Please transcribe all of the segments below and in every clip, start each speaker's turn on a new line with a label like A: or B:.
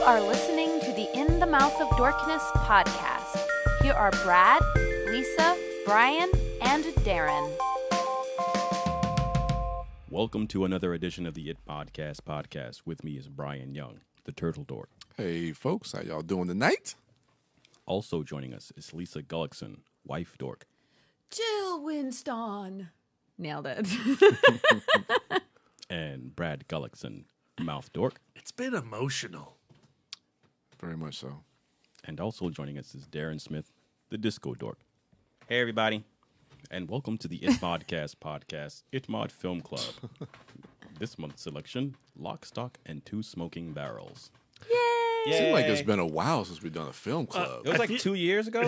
A: are listening to the In the Mouth of Dorkness podcast. Here are Brad, Lisa, Brian, and Darren.
B: Welcome to another edition of the It podcast. With me is Brian Young, the Turtle Dork.
C: Hey, folks. How y'all doing tonight?
B: Also joining us is Lisa Gullickson, Wife Dork.
A: Jill Winston. Nailed it.
B: And Brad Gullickson, Mouth Dork.
D: It's been emotional.
C: Very much so.
B: And also joining us is Darren Smith, the Disco Dork. Hey, everybody. And welcome to the It podcast, ITMOD Club. This month's selection, Lock, Stock, and Two Smoking Barrels.
A: Yay!
C: It seems like it's been a while since we've done a film club.
B: It was like 2 years ago.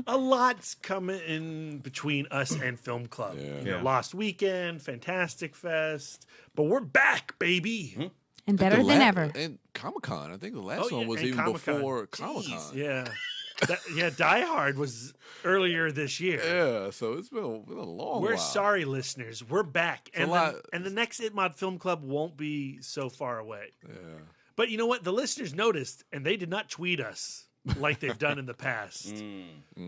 D: A lot's coming in between us and Film Club.
B: Yeah.
D: Lost Weekend, Fantastic Fest, but we're back, baby.
B: Hmm?
A: And better than ever.
C: And Comic-Con. I think the last
D: Oh,
C: one
D: yeah,
C: was
D: and
C: even
D: Comic-Con.
C: before
D: Jeez,
C: Comic-Con.
D: Yeah. Die Hard was earlier this year.
C: Yeah, so it's been a long
D: We're
C: while.
D: sorry, listeners. We're back.
C: a
D: And
C: lot-
D: the next ITMOD Film Club won't be so far away.
C: Yeah.
D: But you know what? The listeners noticed, and they did not tweet us like they've done in the past.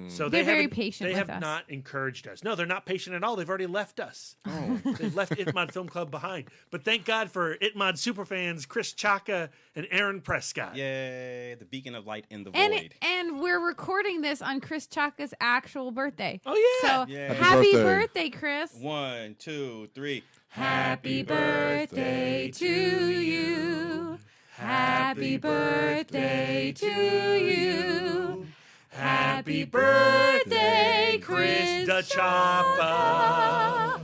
D: So
A: They're very
D: haven't-
A: patient
D: They
A: with
D: have
A: us.
D: not encouraged us. No, they're not patient at all. They've already left us.
C: Oh.
D: They've left ITMOD Film Club behind. But thank God for ITMOD superfans Chris Chaka and Aaron Prescott.
B: Yay, the beacon of light in the
E: And
B: void.
E: and we're recording this on Chris Chaka's actual birthday.
D: Oh, yeah.
E: So
B: Yeah.
E: happy
C: birthday.
E: birthday, Chris.
B: 1, 2, 3.
E: Happy birthday to you. Happy birthday to you. Happy birthday, Chris
D: Chapa.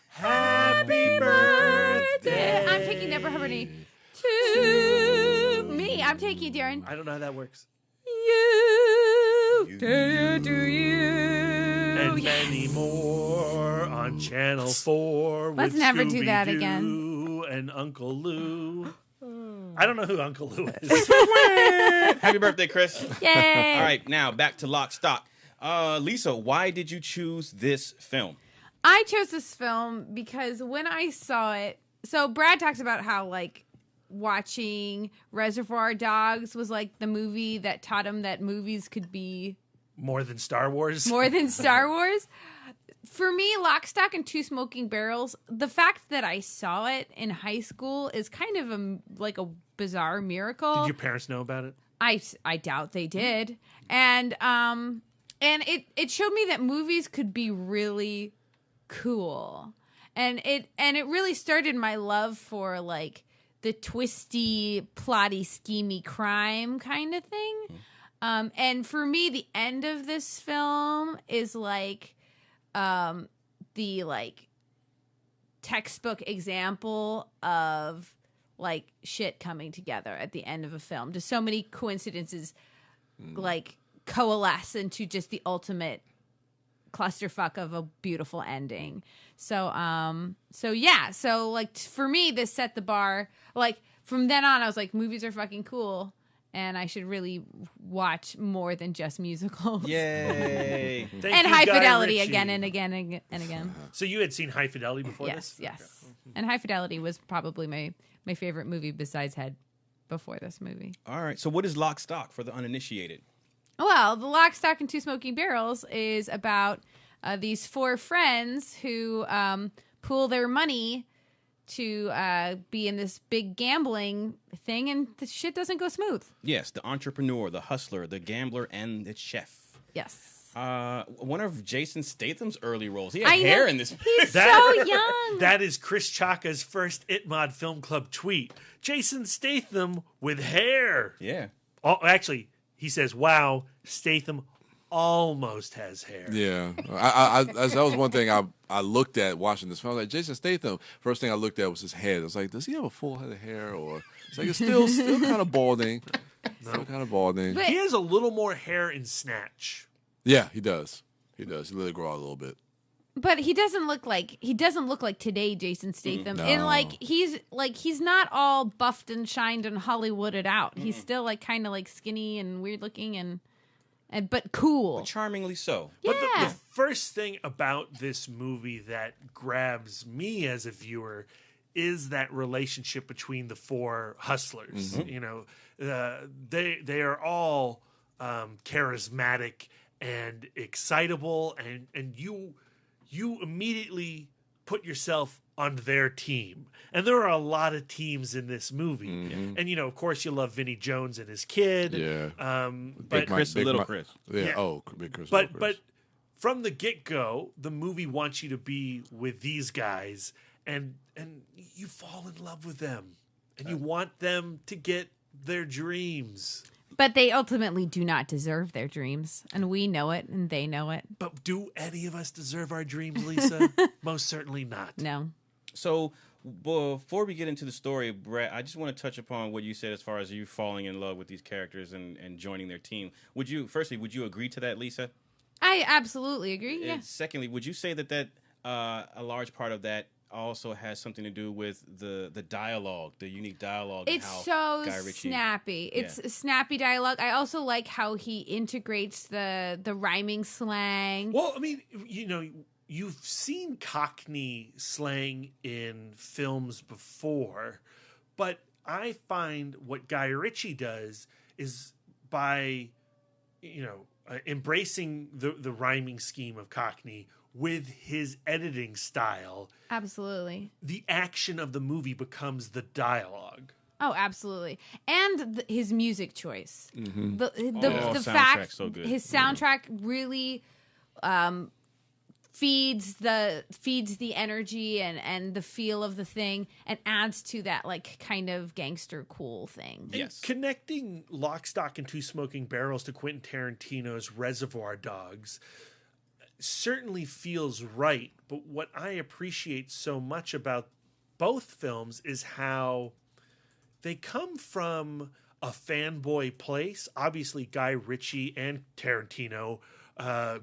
D: Happy birthday.
E: I'm taking Never Harmony to me. I'm taking Darren.
D: I don't know how that works.
E: You to you.
D: And many more on Channel 4
E: Let's
D: with
E: never do that
D: Scooby-Doo
E: again.
D: and Uncle Lou. I don't know who Uncle Lou is.
B: Happy birthday, Chris.
E: Yay.
B: All right, now back to Lock, Stock. Lisa, why did you choose this film?
E: I chose this film because when I saw it, so Brad talks about how like watching Reservoir Dogs was like the movie that taught him that movies could be
D: More than Star Wars.
E: more than Star Wars. For me, Lock, Stock, and Two Smoking Barrels, the fact that I saw it in high school is kind of like a bizarre miracle.
D: Did your parents know about it?
E: I doubt they did. And it showed me that movies could be really cool. And it really started my love for like the twisty, plotty, schemy crime kind of thing. And for me, the end of this film is like the like textbook example of like shit coming together at the end of a film. Just so many coincidences like coalesce into just the ultimate clusterfuck of a beautiful ending. So yeah, so like for me this set the bar. Like from then on I was like movies are fucking cool and I should really watch more than just musicals.
B: Yay.
D: Thank
E: And
D: you,
E: High
D: Guy
E: Fidelity
D: Ritchie.
E: again and again and again.
D: So you had seen High Fidelity before
E: Yes,
D: this?
E: yes. And High Fidelity was probably my favorite movie besides Head before this movie.
B: All right, so what is Lock, Stock for the uninitiated?
E: Well, The Lock, Stock, and Two Smoking Barrels is about these four friends who pool their money to be in this big gambling thing, and the shit doesn't go smooth.
B: Yes, the entrepreneur, the hustler, the gambler, and the chef.
E: Yes.
B: One of Jason Statham's early roles. He had
E: I know.
B: hair in this.
E: He's
D: That-
E: so young.
D: That is Chris Chaka's first ITMOD Film Club tweet. Jason Statham with hair.
B: Yeah.
D: Oh, actually, he says, wow, Statham almost has hair.
C: Yeah. That was one thing I looked at watching this film. I was like, Jason Statham, first thing I looked at was his head. I was like, does he have a full head of hair? Or it's like, it's still kind of balding. Still kind of balding.
E: But-
D: He has a little more hair in Snatch.
C: Yeah, he does. He does. He let it grow out a little bit.
E: But he doesn't look like today Jason Statham.
C: No.
E: And like he's not all buffed and shined and Hollywooded out. He's still like kind of like skinny and weird looking and but cool.
B: Charmingly so.
D: But
E: Yeah.
D: the first thing about this movie that grabs me as a viewer is that relationship between the four hustlers. You know, they are all charismatic and excitable, and you immediately put yourself on their team. And there are a lot of teams in this movie. And, you know, of course, you love Vinnie Jones and his kid.
C: Yeah.
D: But
B: Chris, little Chris.
C: Yeah.
D: Yeah.
C: Oh, Big Chris.
D: but
C: Little Chris.
D: from the get-go, the movie wants you to be with these guys, and you fall in love with them, and you want them to get their dreams.
E: But they ultimately do not deserve their dreams, and we know it, and they know it.
D: But do any of us deserve our dreams, Lisa? Most certainly not.
E: No.
B: So before we get into the story, Brett, I just want to touch upon what you said as far as you falling in love with these characters and joining their team. Would you agree to that, Lisa?
E: I absolutely agree. Yeah.
B: And secondly, would you say that a large part of that also has something to do with the dialogue, the unique dialogue?
E: It's
B: and
E: so
B: how Guy Ritchie,
E: snappy. It's snappy dialogue. I also like how he integrates the rhyming slang.
D: Well, I mean, you know, you've seen Cockney slang in films before, but I find what Guy Ritchie does is by, you know, embracing the rhyming scheme of Cockney with his editing style,
E: Absolutely.
D: the action of the movie becomes the dialogue.
E: Oh, absolutely. And his music choice. The
B: soundtrack's
E: fact
B: so good.
E: his soundtrack really feeds the energy and the feel of the thing and adds to that like kind of gangster cool thing.
B: Yes.
D: Connecting Lock, Stock, and Two Smoking Barrels to Quentin Tarantino's Reservoir Dogs certainly feels right, but what I appreciate so much about both films is how they come from a fanboy place. Obviously, Guy Ritchie and Tarantino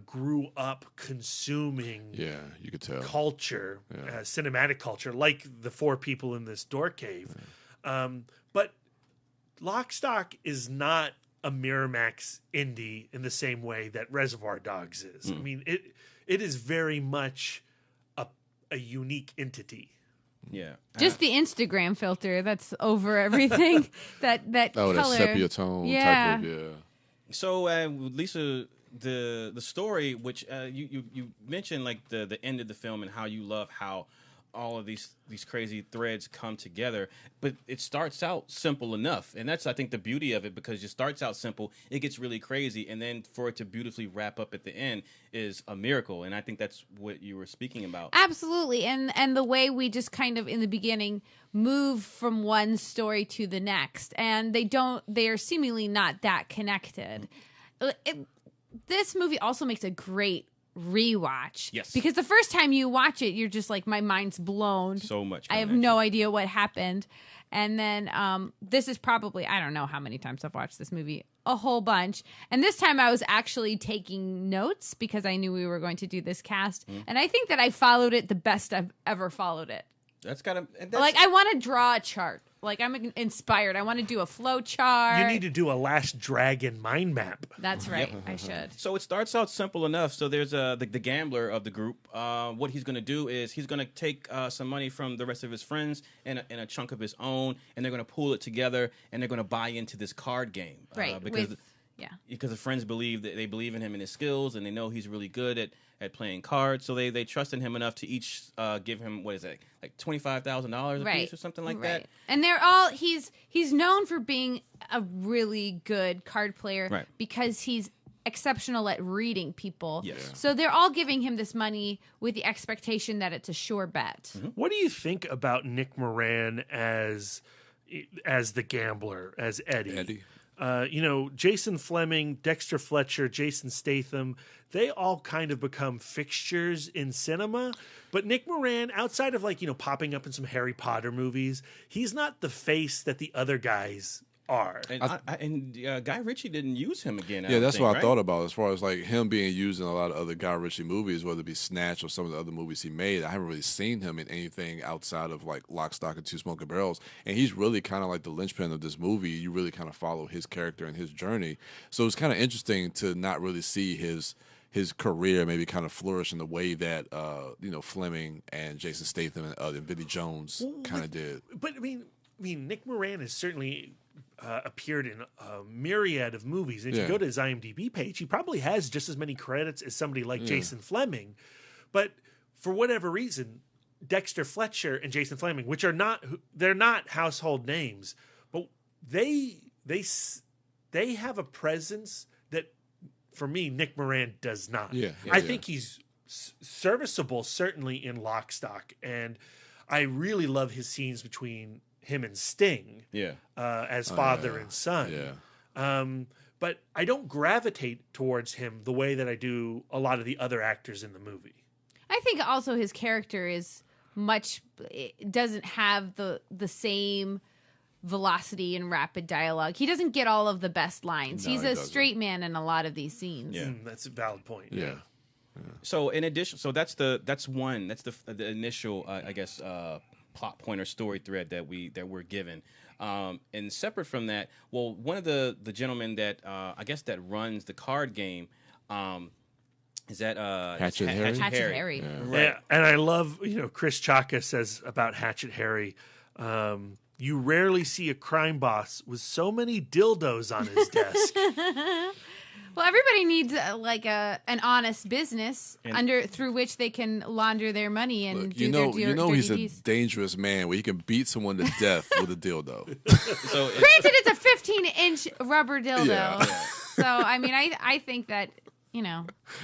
D: grew up consuming
C: Yeah, you could tell.
D: culture, cinematic culture, like the four people in this door cave. But Lock, Stock is not a Miramax indie in the same way that Reservoir Dogs is. I mean, it is very much a unique entity.
B: Yeah.
E: Just the Instagram filter that's over everything. that
C: Oh,
E: color.
C: that sepia tone
E: Yeah.
C: type of,
B: So, Lisa, the story, which you mentioned, like the end of the film and how you love how all of these crazy threads come together, but it starts out simple enough, and that's I think the beauty of it, because it starts out simple, it gets really crazy, and then for it to beautifully wrap up at the end is a miracle, and I think that's what you were speaking about.
E: Absolutely. And the way we just kind of in the beginning move from one story to the next, and they are seemingly not that connected. This movie also makes a great rewatch.
B: Yes.
E: Because the first time you watch it, you're just like, my mind's blown.
B: So much
E: I have
B: connection.
E: no idea what happened. And then this is probably, I don't know how many times I've watched this movie, a whole bunch. And this time I was actually taking notes because I knew we were going to do this cast. And I think that I followed it the best I've ever followed it.
B: That's gotta
E: Like, I want to draw a chart. Like, I'm inspired. I want to do a flow chart.
D: You need to do a Last Dragon mind map.
E: That's right. I should.
B: So it starts out simple enough. So there's the gambler of the group. What he's going to do is he's going to take some money from the rest of his friends and a chunk of his own, and they're going to pool it together, and they're going to buy into this card game.
E: Right.
B: Because
E: Yeah.
B: because the friends believe that they believe in him and his skills, and they know he's really good at playing cards. So they trust in him enough to each give him, what is it, like $25,000 a piece or something like that.
E: And they're all he's known for being a really good card player
B: Right.
E: because he's exceptional at reading people.
B: Yes. Yeah.
E: So they're all giving him this money with the expectation that it's a sure bet.
D: What do you think about Nick Moran as the gambler, as Eddie?
C: Eddie.
D: You know, Jason Fleming, Dexter Fletcher, Jason Statham, they all kind of become fixtures in cinema. But Nick Moran, outside of, like, you know, popping up in some Harry Potter movies, he's not the face that the other guys are.
B: And Guy Ritchie didn't use him again.
C: Yeah, that's what I thought
B: right?
C: about as far as like him being used in a lot of other Guy Ritchie movies, whether it be Snatch or some of the other movies he made. I haven't really seen him in anything outside of like Lock, Stock, and Two Smoking Barrels. And he's really kind of like the linchpin of this movie. You really kind of follow his character and his journey. So it's kind of interesting to not really see his his career maybe kind of flourish in the way that Fleming and Jason Statham and Vinnie Jones kind of did.
D: But I mean, Nick Moran has certainly appeared in a myriad of movies. If you go to his IMDb page, he probably has just as many credits as somebody like Jason Fleming. But for whatever reason, Dexter Fletcher and Jason Fleming, which they're not household names, but they have a presence that, for me, Nick Moran does not. I think he's serviceable, certainly in Lock, Stock, and I really love his scenes between him and Sting as father and son. But I don't gravitate towards him the way that I do a lot of the other actors in the movie.
E: I think also his character is doesn't have the same velocity and rapid dialogue. He doesn't get all of the best lines. He's a straight man in a lot of these scenes.
D: That's a valid point.
B: So in addition, that's the initial plot point or story thread that we're given. And separate from that, one of the gentlemen that that runs the card game, is that
C: Hatchet Harry?
E: Hatchet Harry.
D: Yeah. Right. And I love, Chris Chaka says about Hatchet Harry, you rarely see a crime boss with so many dildos on his desk.
E: Well, everybody needs an honest business through which they can launder their money and do their dirty
C: he's
E: deeds.
C: a dangerous man where he can beat someone to death with a dildo.
E: Granted, it's a 15-inch rubber dildo.
C: Yeah.
E: So, I mean, I think that,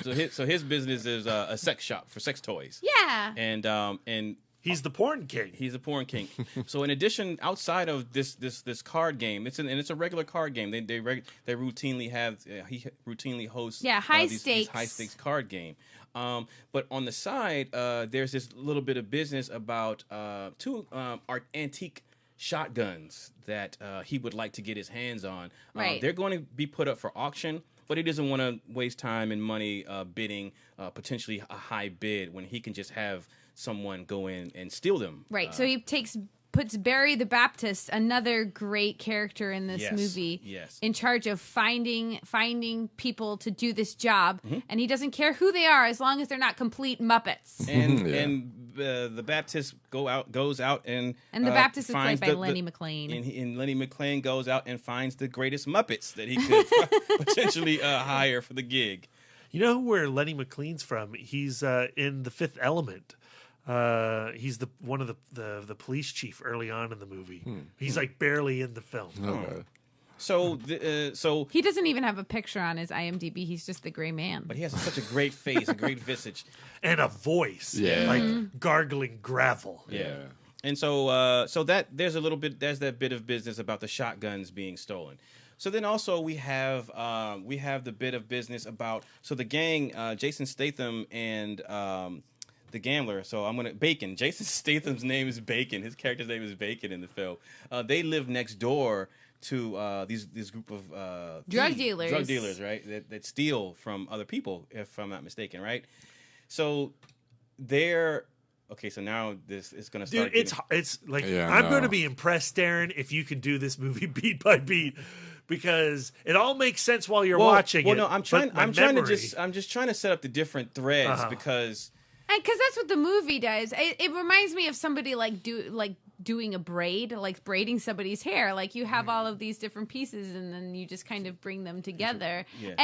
B: So his business is a sex shop for sex toys.
E: Yeah.
B: And
D: he's the porn king.
B: He's a porn king. So in addition, outside of this card game, it's a regular card game. They routinely have he routinely hosts
E: these high stakes
B: card game. But on the side, there's this little bit of business about two antique shotguns that he would like to get his hands on.
E: Right.
B: They're going to be put up for auction. But he doesn't want to waste time and money bidding potentially a high bid when he can just have someone go in and steal them.
E: Right. So he puts Barry the Baptist, another great character in this movie, in charge of finding people to do this job, and he doesn't care who they are as long as they're not complete Muppets.
B: And the Baptist goes out and
E: the Baptist is played by Lenny McLean.
B: And Lenny McLean goes out and finds the greatest Muppets that he could potentially hire for the gig.
D: You know where Lenny McLean's from? He's in The Fifth Element. He's one of the police chief early on in the movie. He's like barely in the film.
C: Okay.
B: So
E: he doesn't even have a picture on his IMDb. He's just the gray man.
B: But he has such a great face, a great visage,
D: and a voice, like gargling gravel.
B: Yeah. And so that there's that bit of business about the shotguns being stolen. So then also we have the bit of business about the gang, Jason Statham and the gambler. So Bacon. Jason Statham's name is Bacon. His character's name is Bacon in the film. They live next door to this group of
E: drug dealers,
B: right? That steal from other people, if I'm not mistaken, right? So they're okay. So now this is going to start.
D: Dude, it's like I'm going to be impressed, Darren, if you can do this movie beat by beat. Because it all makes sense while you're watching it.
B: Well, no, I'm just trying to set up the different threads because
E: that's what the movie does. It reminds me of somebody doing a braid, like braiding somebody's hair. Like you have all of these different pieces, and then you just kind of bring them together.
B: Yeah.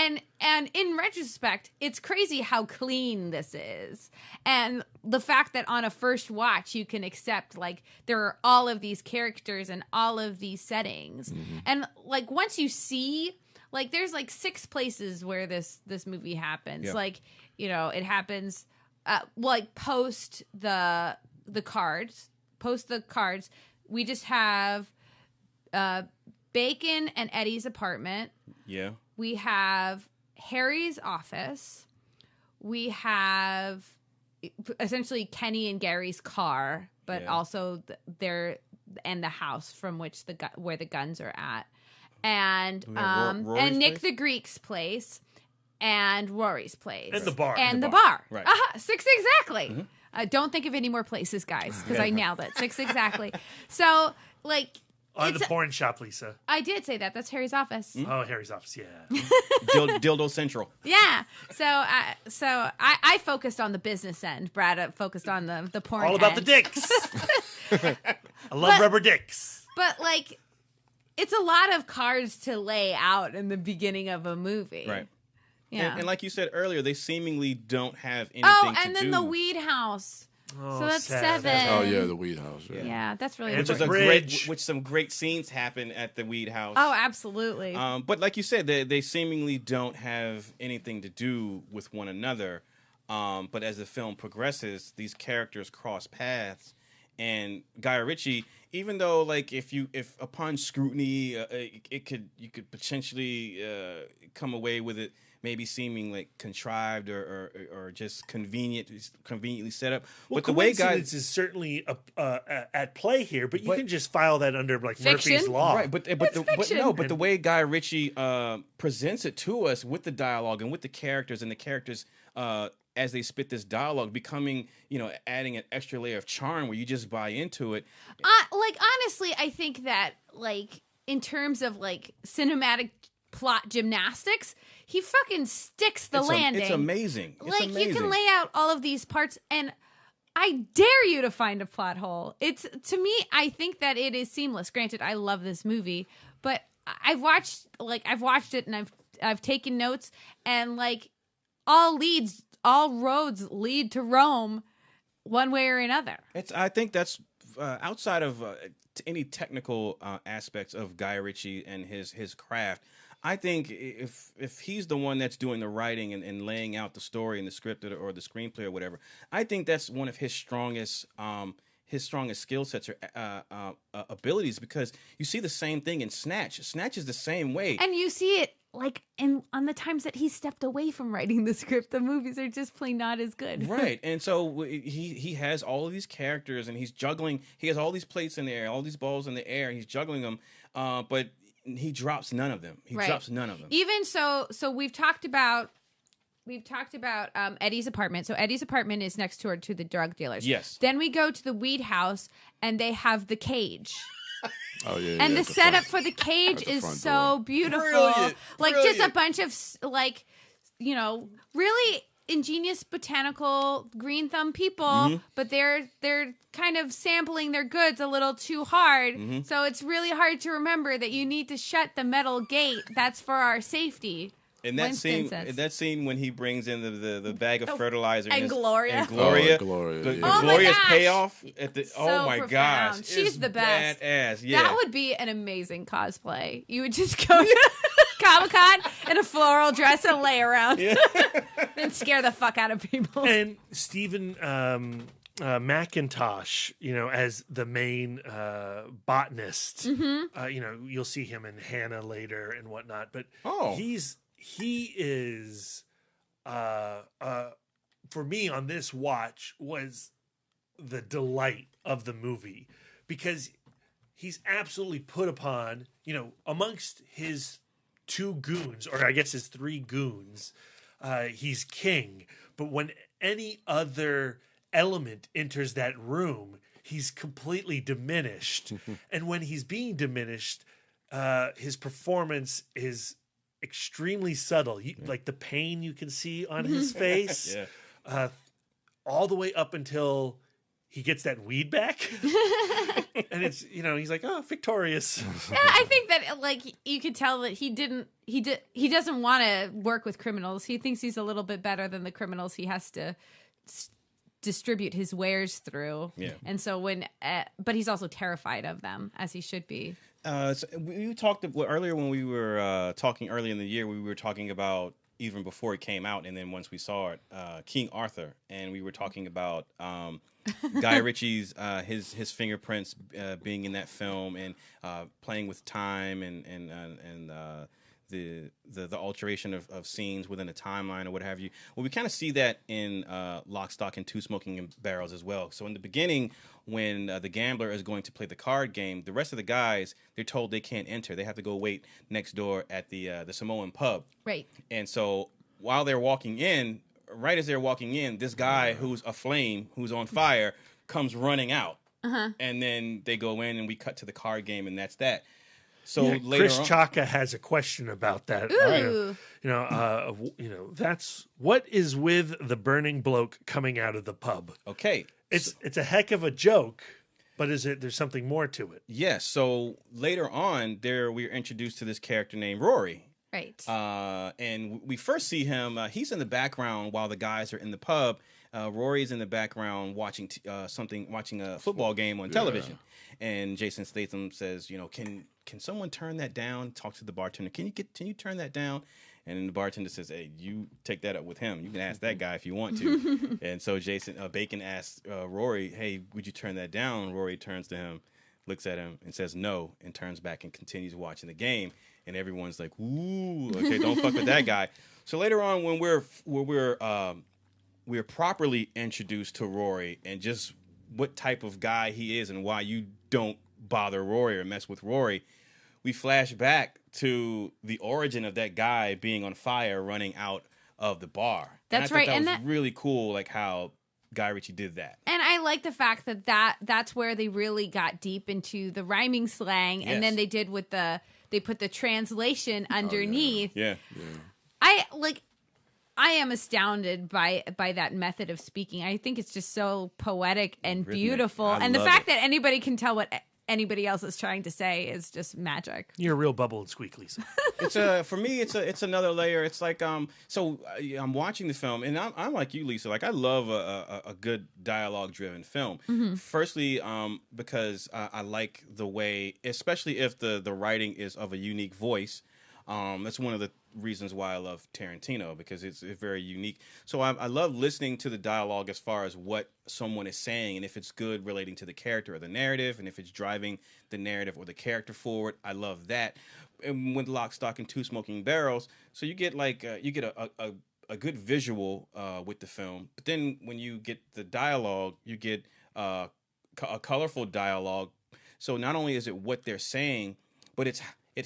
E: And in retrospect, it's crazy how clean this is, and the fact that on a first watch you can accept there are all of these characters and all of these settings, and once you see there's 6 places where this movie happens.
B: Yeah.
E: It happens. Post the cards. Post the cards. We just have Bacon and Eddie's apartment.
B: Yeah.
E: We have Harry's office. We have essentially Kenny and Gary's car, but also the house from which where the guns are at, and and Nick the Greek's place. And Rory's place.
D: And the bar.
E: And the bar.
B: Right.
E: 6 exactly. Don't think of any more places, guys, because I nailed it. 6 exactly. So,
D: On the porn shop, Lisa.
E: I did say that. That's Harry's office.
D: Oh, Harry's office, yeah.
B: Dildo Central.
E: Yeah. So I focused on the business end. Brad focused on the porn
D: All about
E: end.
D: the dicks. I love rubber dicks.
E: But, like, it's a lot of cards to lay out in the beginning of a movie.
B: Right.
E: Yeah.
B: And like you said earlier, they seemingly don't have anything
E: and then the weed house.
D: Oh,
E: So that's
D: sad.
E: 7.
C: Oh yeah, the weed house. Yeah.
E: Yeah, that's really
D: And
B: which
E: important.
B: is
D: bridge.
B: which some great scenes happen at the weed house.
E: Oh, absolutely.
B: But like you said, they seemingly don't have anything to do with one another. But as the film progresses, these characters cross paths, and Guy Ritchie, even though like if upon scrutiny, you could potentially come away with it maybe seeming like contrived or just conveniently set up.
D: Well,
B: but the way
D: coincidence
B: guys
D: is certainly at play here, but you can just file that under like
E: Fiction?
D: Murphy's Law.
B: Right, but the way Guy Ritchie presents it to us with the dialogue and with the characters as they spit this dialogue, becoming, adding an extra layer of charm where you just buy into it.
E: Like, honestly, I think that, like, in terms of, like, cinematic plot gymnastics, he fucking sticks the landing.
B: It's amazing. It's
E: like,
B: amazing.
E: you can lay out all of these parts, and I dare you to find a plot hole. It's, to me, I think that it is seamless. Granted, I love this movie, but I've watched it and I've taken notes, and, like, all roads lead to Rome one way or another.
B: I think that's outside of any technical aspects of Guy Ritchie and his craft. I think if he's the one that's doing the writing and laying out the story and the script or the screenplay or whatever, I think that's one of his strongest skill sets or abilities, because you see the same thing in Snatch. Snatch is the same way.
E: And you see it, like, on the times that he stepped away from writing the script, the movies are just plain not as good.
B: Right. And so he has all of these characters, and he's juggling. He has all these plates in the air, all these balls in the air, and he's juggling them. But he drops none of them. He drops none of them.
E: Even so we've talked about Eddie's apartment. So Eddie's apartment is next door to the drug dealers.
B: Yes.
E: Then we go to the weed house, and they have the cage.
C: Oh yeah.
E: And
C: yeah,
E: the setup for the cage
C: At the
E: is
C: front
E: so
C: door.
E: beautiful.
B: Brilliant,
E: Like, just a
B: brilliant.
E: bunch of, like, really ingenious botanical green thumb people, but they're kind of sampling their goods a little too hard. So it's really hard to remember that you need to shut the metal gate. That's for our safety.
B: In that
E: Winston
B: scene,
E: says.
B: when he brings in the bag of fertilizer
E: and
B: his-
E: Gloria.
B: and Gloria,
C: Gloria,
B: the
C: yeah.
E: Oh my
B: Gloria's
E: gosh.
B: payoff at the
E: So
B: oh my
E: profound.
B: gosh,
E: She's
B: is
E: the best.
B: badass. Yeah,
E: That would be an amazing cosplay. You would just go to Comic-Con in a floral dress and lay around and scare the fuck out of people.
D: And Stephen McIntosh, as the main botanist. You'll see him in Hannah later and whatnot. But he is for me on this watch was the delight of the movie, because he's absolutely put upon, amongst his 2 goons, or I guess his 3 goons, he's king. But when any other element enters that room, he's completely diminished. And when he's being diminished, his performance is extremely subtle. Like the pain you can see on his face, all the way up until he gets that weed back. And it's, he's like, oh, victorious.
E: Yeah, I think that, like, you could tell that he doesn't want to work with criminals. He thinks he's a little bit better than the criminals he has to distribute his wares through. Yeah. And so but he's also terrified of them, as he should be.
B: So we talked earlier when we were talking early in the year. We were talking about, even before it came out, and then once we saw it, King Arthur, and we were talking about Guy Ritchie's his fingerprints being in that film, and playing with time and the alteration of scenes within a timeline or what have you. Well, we kind of see that in Lock, Stock, and Two Smoking Barrels as well. So in the beginning, when the gambler is going to play the card game, the rest of the guys, they're told they can't enter. They have to go wait next door at the Samoan pub.
E: Right.
B: And so while they're walking in, right as they're walking in, this guy who's aflame, who's on fire, comes running out. and then they go in and we cut to the card game, and that's that. So later
D: Chris
B: on,
D: Chaka has a question about that.
E: Ooh.
D: That's what is with the burning bloke coming out of the pub?
B: okay,
D: It's a heck of a joke, but there's something more to it?
B: yes. So later on, we're introduced to this character named Rory.
E: Right.
B: And we first see him. He's in the background while the guys are in the pub. Rory's in the background watching watching a football game on television. And Jason Statham says, can someone turn that down? Talk to the bartender. Can you turn that down? And then the bartender says, hey, you take that up with him. You can ask that guy if you want to. And so Bacon asks Rory, hey, would you turn that down? Rory turns to him, looks at him, and says no, and turns back and continues watching the game. And everyone's like, ooh, okay, don't fuck with that guy. So later on, when we're properly introduced to Rory and just what type of guy he is and why you don't bother Rory or mess with Rory, we flash back to the origin of that guy being on fire running out of the bar.
E: That's
B: and I
E: right.
B: thought
E: And
B: that was really cool, like how Guy Ritchie did that.
E: And I like the fact that's where they really got deep into the rhyming slang,
B: Yes.
E: and then they did they put the translation underneath.
B: Yeah.
E: I am astounded by that method of speaking. I think it's just so poetic and
B: Rhythmic.
E: beautiful.
B: I
E: And the
B: love
E: fact
B: it.
E: that anybody can tell what anybody else is trying to say is just magic.
D: You're a real bubble and squeak, Lisa.
B: For me it's another layer. It's like I'm watching the film, and I'm like you, Lisa. Like I love a good dialogue driven film. Firstly, because I like the way, especially if the writing is of a unique voice. That's one of the reasons why I love Tarantino, because it's very unique. So I love listening to the dialogue as far as what someone is saying, and if it's good relating to the character or the narrative, and if it's driving the narrative or the character forward, I love that. And with Lock, Stock, and Two Smoking Barrels, so you get a good visual with the film, but then when you get the dialogue, you get a colorful dialogue. So not only is it what they're saying, but it's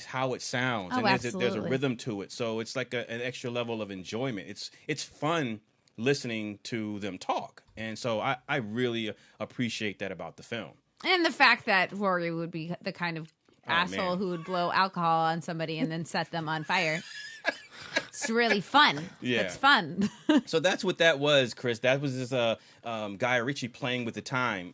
B: how it sounds,
E: Oh,
B: and there's a
E: absolutely.
B: rhythm to it. So it's like an extra level of enjoyment. It's fun listening to them talk, and so I really appreciate that about the film.
E: And the fact that Rory would be the kind of asshole
B: man.
E: who would blow alcohol on somebody and then set them on fire. It's really fun.
B: Yeah.
E: It's fun.
B: So that's what that was, Chris. That was just Guy Ritchie playing with the time,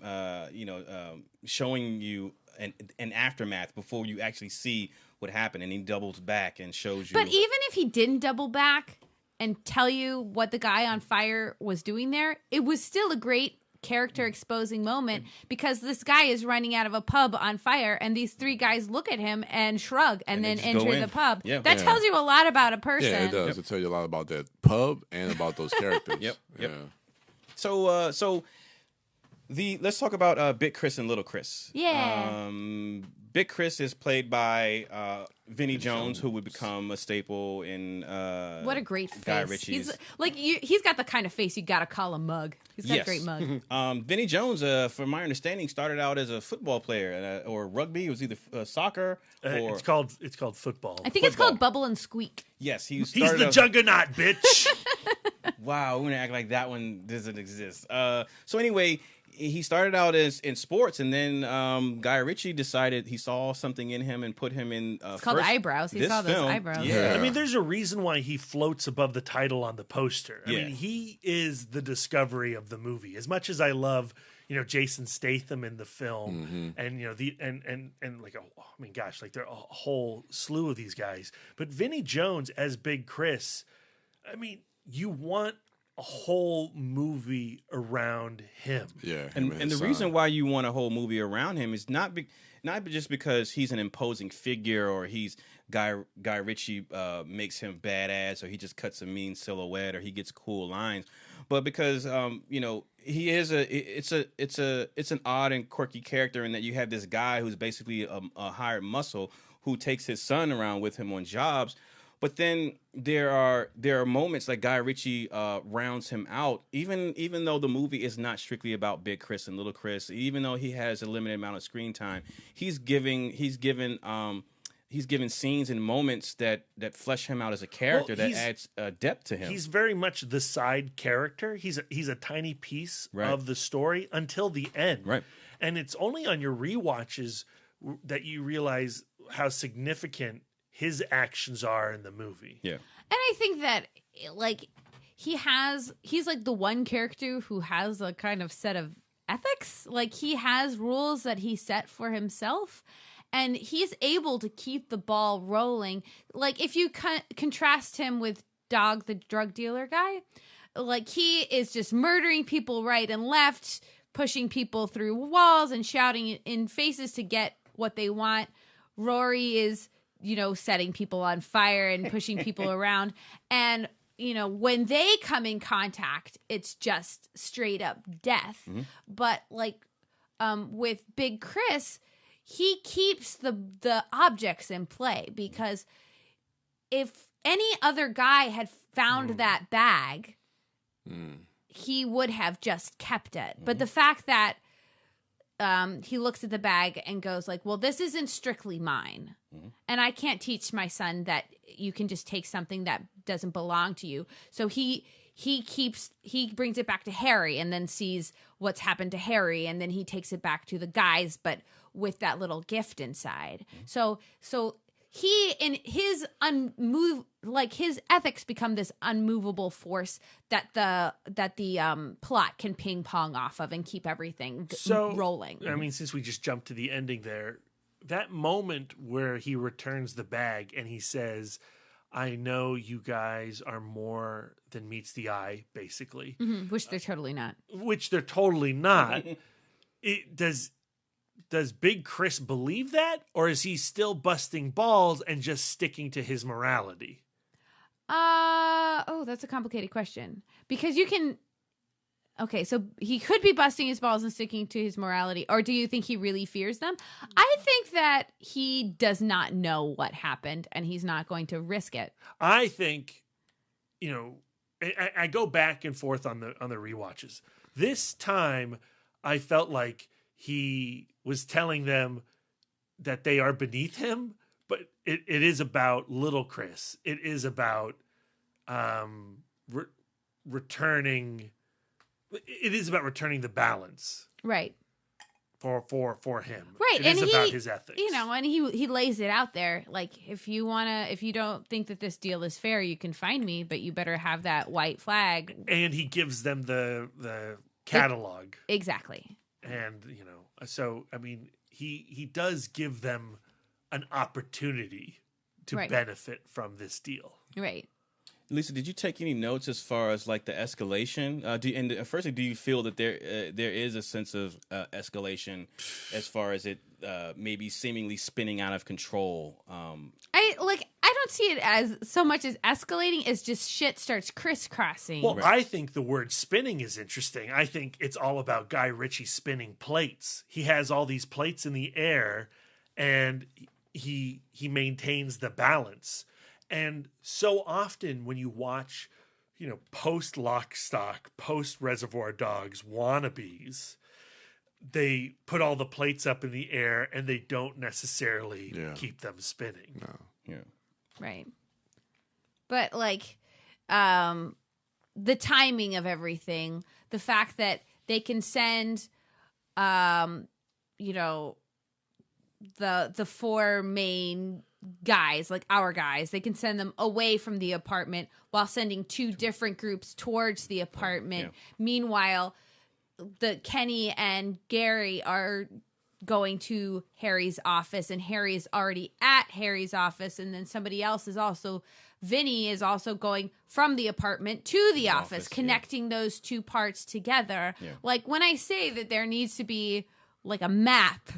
B: showing you an aftermath before you actually see what happened, and he doubles back and shows you.
E: But even if he didn't double back and tell you what the guy on fire was doing there, it was still a great character exposing moment, because this guy is running out of a pub on fire, and these three guys look at him and shrug and then
B: they just go
E: enter
B: in.
E: the pub.
B: Yeah.
E: That tells you a lot about a person.
C: Yeah, it does. It tells you a lot about that pub and about those characters.
B: Yep.
C: Yeah.
B: So let's talk about Big Chris and Little Chris.
E: Yeah.
B: Big Chris is played by Vinnie Jones, who would become a staple in
E: What a great
B: Guy
E: face.
B: Ritchie's.
E: He's like he's got the kind of face you gotta call a mug. He's got a great mug.
B: Vinnie Jones, from my understanding, started out as a football player or rugby. It was either soccer or
D: It's called football.
E: I think it's
B: football.
E: called Bubble and Squeak.
B: yes, he
D: He's
B: started
D: the
B: out-
D: juggernaut, bitch.
B: Wow, we're gonna act like that one doesn't exist. So anyway, he started out in sports, and then Guy Ritchie decided he saw something in him and put him in.
E: It's called eyebrows. He
B: this
E: saw those
B: film.
E: eyebrows.
B: Yeah.
D: I mean, there's a reason why he floats above the title on the poster. I
B: Yeah.
D: mean, he is the discovery of the movie. As much as I love, Jason Statham in the film, and and like, gosh, like there are a whole slew of these guys. But Vinnie Jones as Big Chris, I mean, you want a whole movie around him.
C: Yeah.
B: And the reason why you want a whole movie around him is not just because he's an imposing figure, or he's Guy Ritchie makes him badass, or he just cuts a mean silhouette, or he gets cool lines, but because he is it's an odd and quirky character in that you have this guy who's basically a hired muscle who takes his son around with him on jobs. But then there are moments like Guy Ritchie rounds him out, even though the movie is not strictly about Big Chris and Little Chris, even though he has a limited amount of screen time, he's given he's given scenes and moments that flesh him out as a character, that adds depth to him.
D: He's very much the side character. He's a tiny piece of the story until the end.
B: Right.
D: And it's only on your rewatches that you realize how significant his actions are in the movie.
B: Yeah.
E: And I think that, like, he's like the one character who has a kind of set of ethics. Like, he has rules that he set for himself, and he's able to keep the ball rolling. Like, if you contrast him with Dog, the drug dealer guy, like, he is just murdering people right and left, pushing people through walls and shouting in faces to get what they want. Rory is, setting people on fire and pushing people around. And, when they come in contact, it's just straight up death. Mm-hmm. But like, with Big Chris, he keeps the objects in play, because if any other guy had found that bag, he would have just kept it. But the fact that he looks at the bag and goes like, well, this isn't strictly mine. And I can't teach my son that you can just take something that doesn't belong to you. So he brings it back to Harry and then sees what's happened to Harry. And then he takes it back to the guys, but with that little gift inside. So he, in his his ethics become this unmovable force that the plot can ping pong off of and keep everything rolling.
D: I mean, since we just jumped to the ending there, that moment where he returns the bag and he says, I know you guys are more than meets the eye, basically.
E: Mm-hmm. Which they're totally not.
D: Does Big Chris believe that, or is he still busting balls and just sticking to his morality?
E: That's a complicated question, because you can. Okay, so he could be busting his balls and sticking to his morality, or do you think he really fears them? I think that he does not know what happened, and he's not going to risk it.
D: I think, I go back and forth on the rewatches. This time, I felt like he was telling them that they are beneath him, but it is about little Chris. It is about returning. It is about returning the balance,
E: right?
D: For him,
E: right?
D: It is about his ethics,
E: and he lays it out there. Like, if you don't think that this deal is fair, you can find me, but you better have that white flag.
D: And he gives them the catalog
E: exactly.
D: And so I mean, he does give them an opportunity to benefit from this deal,
E: right?
B: Lisa, did you take any notes as far as like the escalation? Firstly, do you feel that there is a sense of escalation as far as it maybe seemingly spinning out of control?
E: I don't see it as so much as escalating as just shit starts crisscrossing.
D: Well, I think the word spinning is interesting. I think it's all about Guy Ritchie spinning plates. He has all these plates in the air, and he maintains the balance. And so often when you watch, post Lock, Stock, post Reservoir Dogs wannabes, they put all the plates up in the air and they don't necessarily keep them spinning.
C: No.
B: Yeah.
E: Right. But the timing of everything, the fact that they can send, the four main guys, like our guys, they can send them away from the apartment while sending two different groups towards the apartment. Yeah. Meanwhile, the Kenny and Gary are going to Harry's office, and Harry is already at Harry's office, and then somebody else is also, Vinny is also going from the apartment to the office, connecting those two parts together. Yeah. Like, when I say that there needs to be like a map,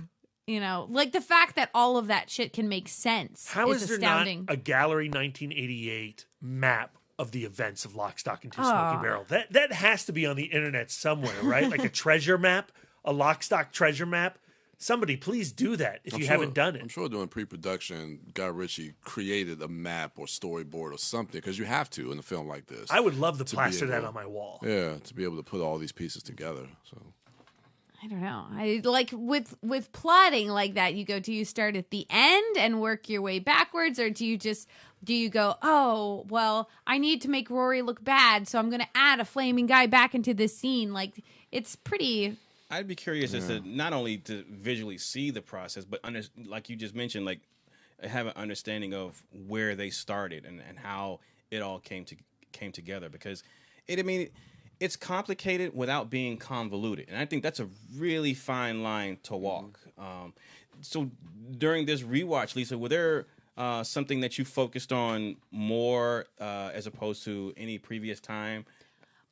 E: like the fact that all of that shit can make sense.
D: How is there
E: astounding.
D: Not a Gallery 1988 map of the events of Lock, Stock, and Two Smoking Barrel? That has to be on the internet somewhere, right? Like a treasure map, a Lock, Stock treasure map. Somebody please do that if you haven't done it.
C: I'm sure during pre-production, Guy Ritchie created a map or storyboard or something, because you have to in a film like this.
D: I would love to plaster that on my wall.
C: Yeah, to be able to put all these pieces together. So
E: I don't know. I like with plotting like that. Do you start at the end and work your way backwards, or do you go, oh, well, I need to make Rory look bad, so I'm going to add a flaming guy back into this scene? Like, it's pretty.
B: I'd be curious as to not only to visually see the process, but like you just mentioned, like have an understanding of where they started and how it all came together. Because it's complicated without being convoluted, and I think that's a really fine line to walk. So during this rewatch, Lisa, were there something that you focused on more as opposed to any previous time?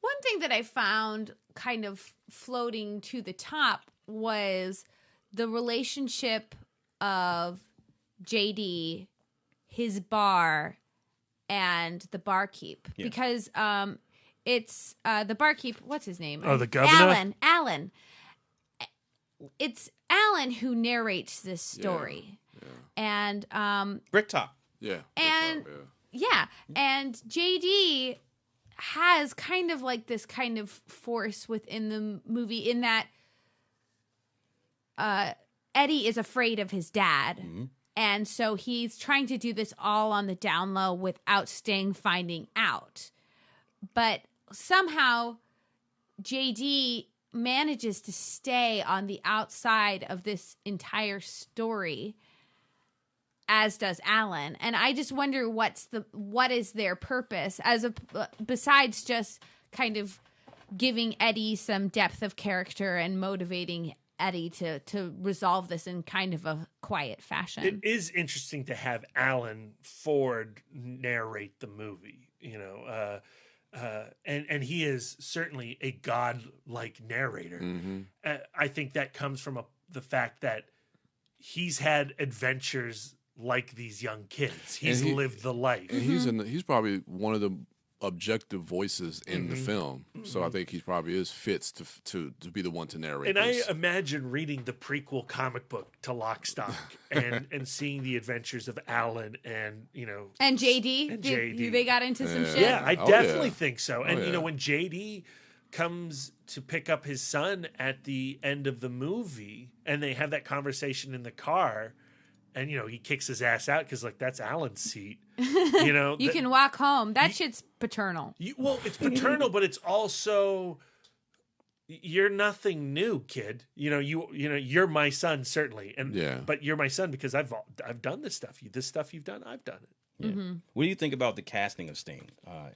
E: One thing that I found kind of floating to the top was the relationship of JD, his bar, and the barkeep.
B: Yeah.
E: Because it's the barkeep, what's his name?
D: Oh, the governor?
E: Alan. It's Alan who narrates this story.
C: Yeah.
E: And
B: Bricktop.
C: Yeah.
E: and and JD has kind of like this kind of force within the movie in that Eddie is afraid of his dad.
B: Mm-hmm.
E: And so he's trying to do this all on the down low without Sting finding out. But somehow JD manages to stay on the outside of this entire story, as does Alan. And I just wonder what is their purpose besides just kind of giving Eddie some depth of character and motivating Eddie to resolve this in kind of a quiet fashion.
D: It is interesting to have Alan Ford narrate the movie, and he is certainly a godlike narrator.
C: Mm-hmm.
D: I think that comes from the fact that he's had adventures like these young kids. He's lived the life.
C: And he's probably one of the objective voices in the film. So I think he probably fits to be the one to narrate.
D: And
C: this.
D: I imagine reading the prequel comic book to Lock, Stock and seeing the adventures of Alan and
E: and JD.
D: and JD.
E: They got into some shit.
D: Yeah, I definitely think so.
C: Oh,
D: And
C: yeah.
D: when JD comes to pick up his son at the end of the movie, and they have that conversation in the car, and he kicks his ass out because that's Alan's seat.
E: You can walk home. That shit's paternal.
D: It's paternal, but it's also you're nothing new, kid. You're my son certainly, but you're my son because I've done this stuff. This stuff you've done, I've done it.
B: Yeah. What do you think about the casting of Sting?
D: I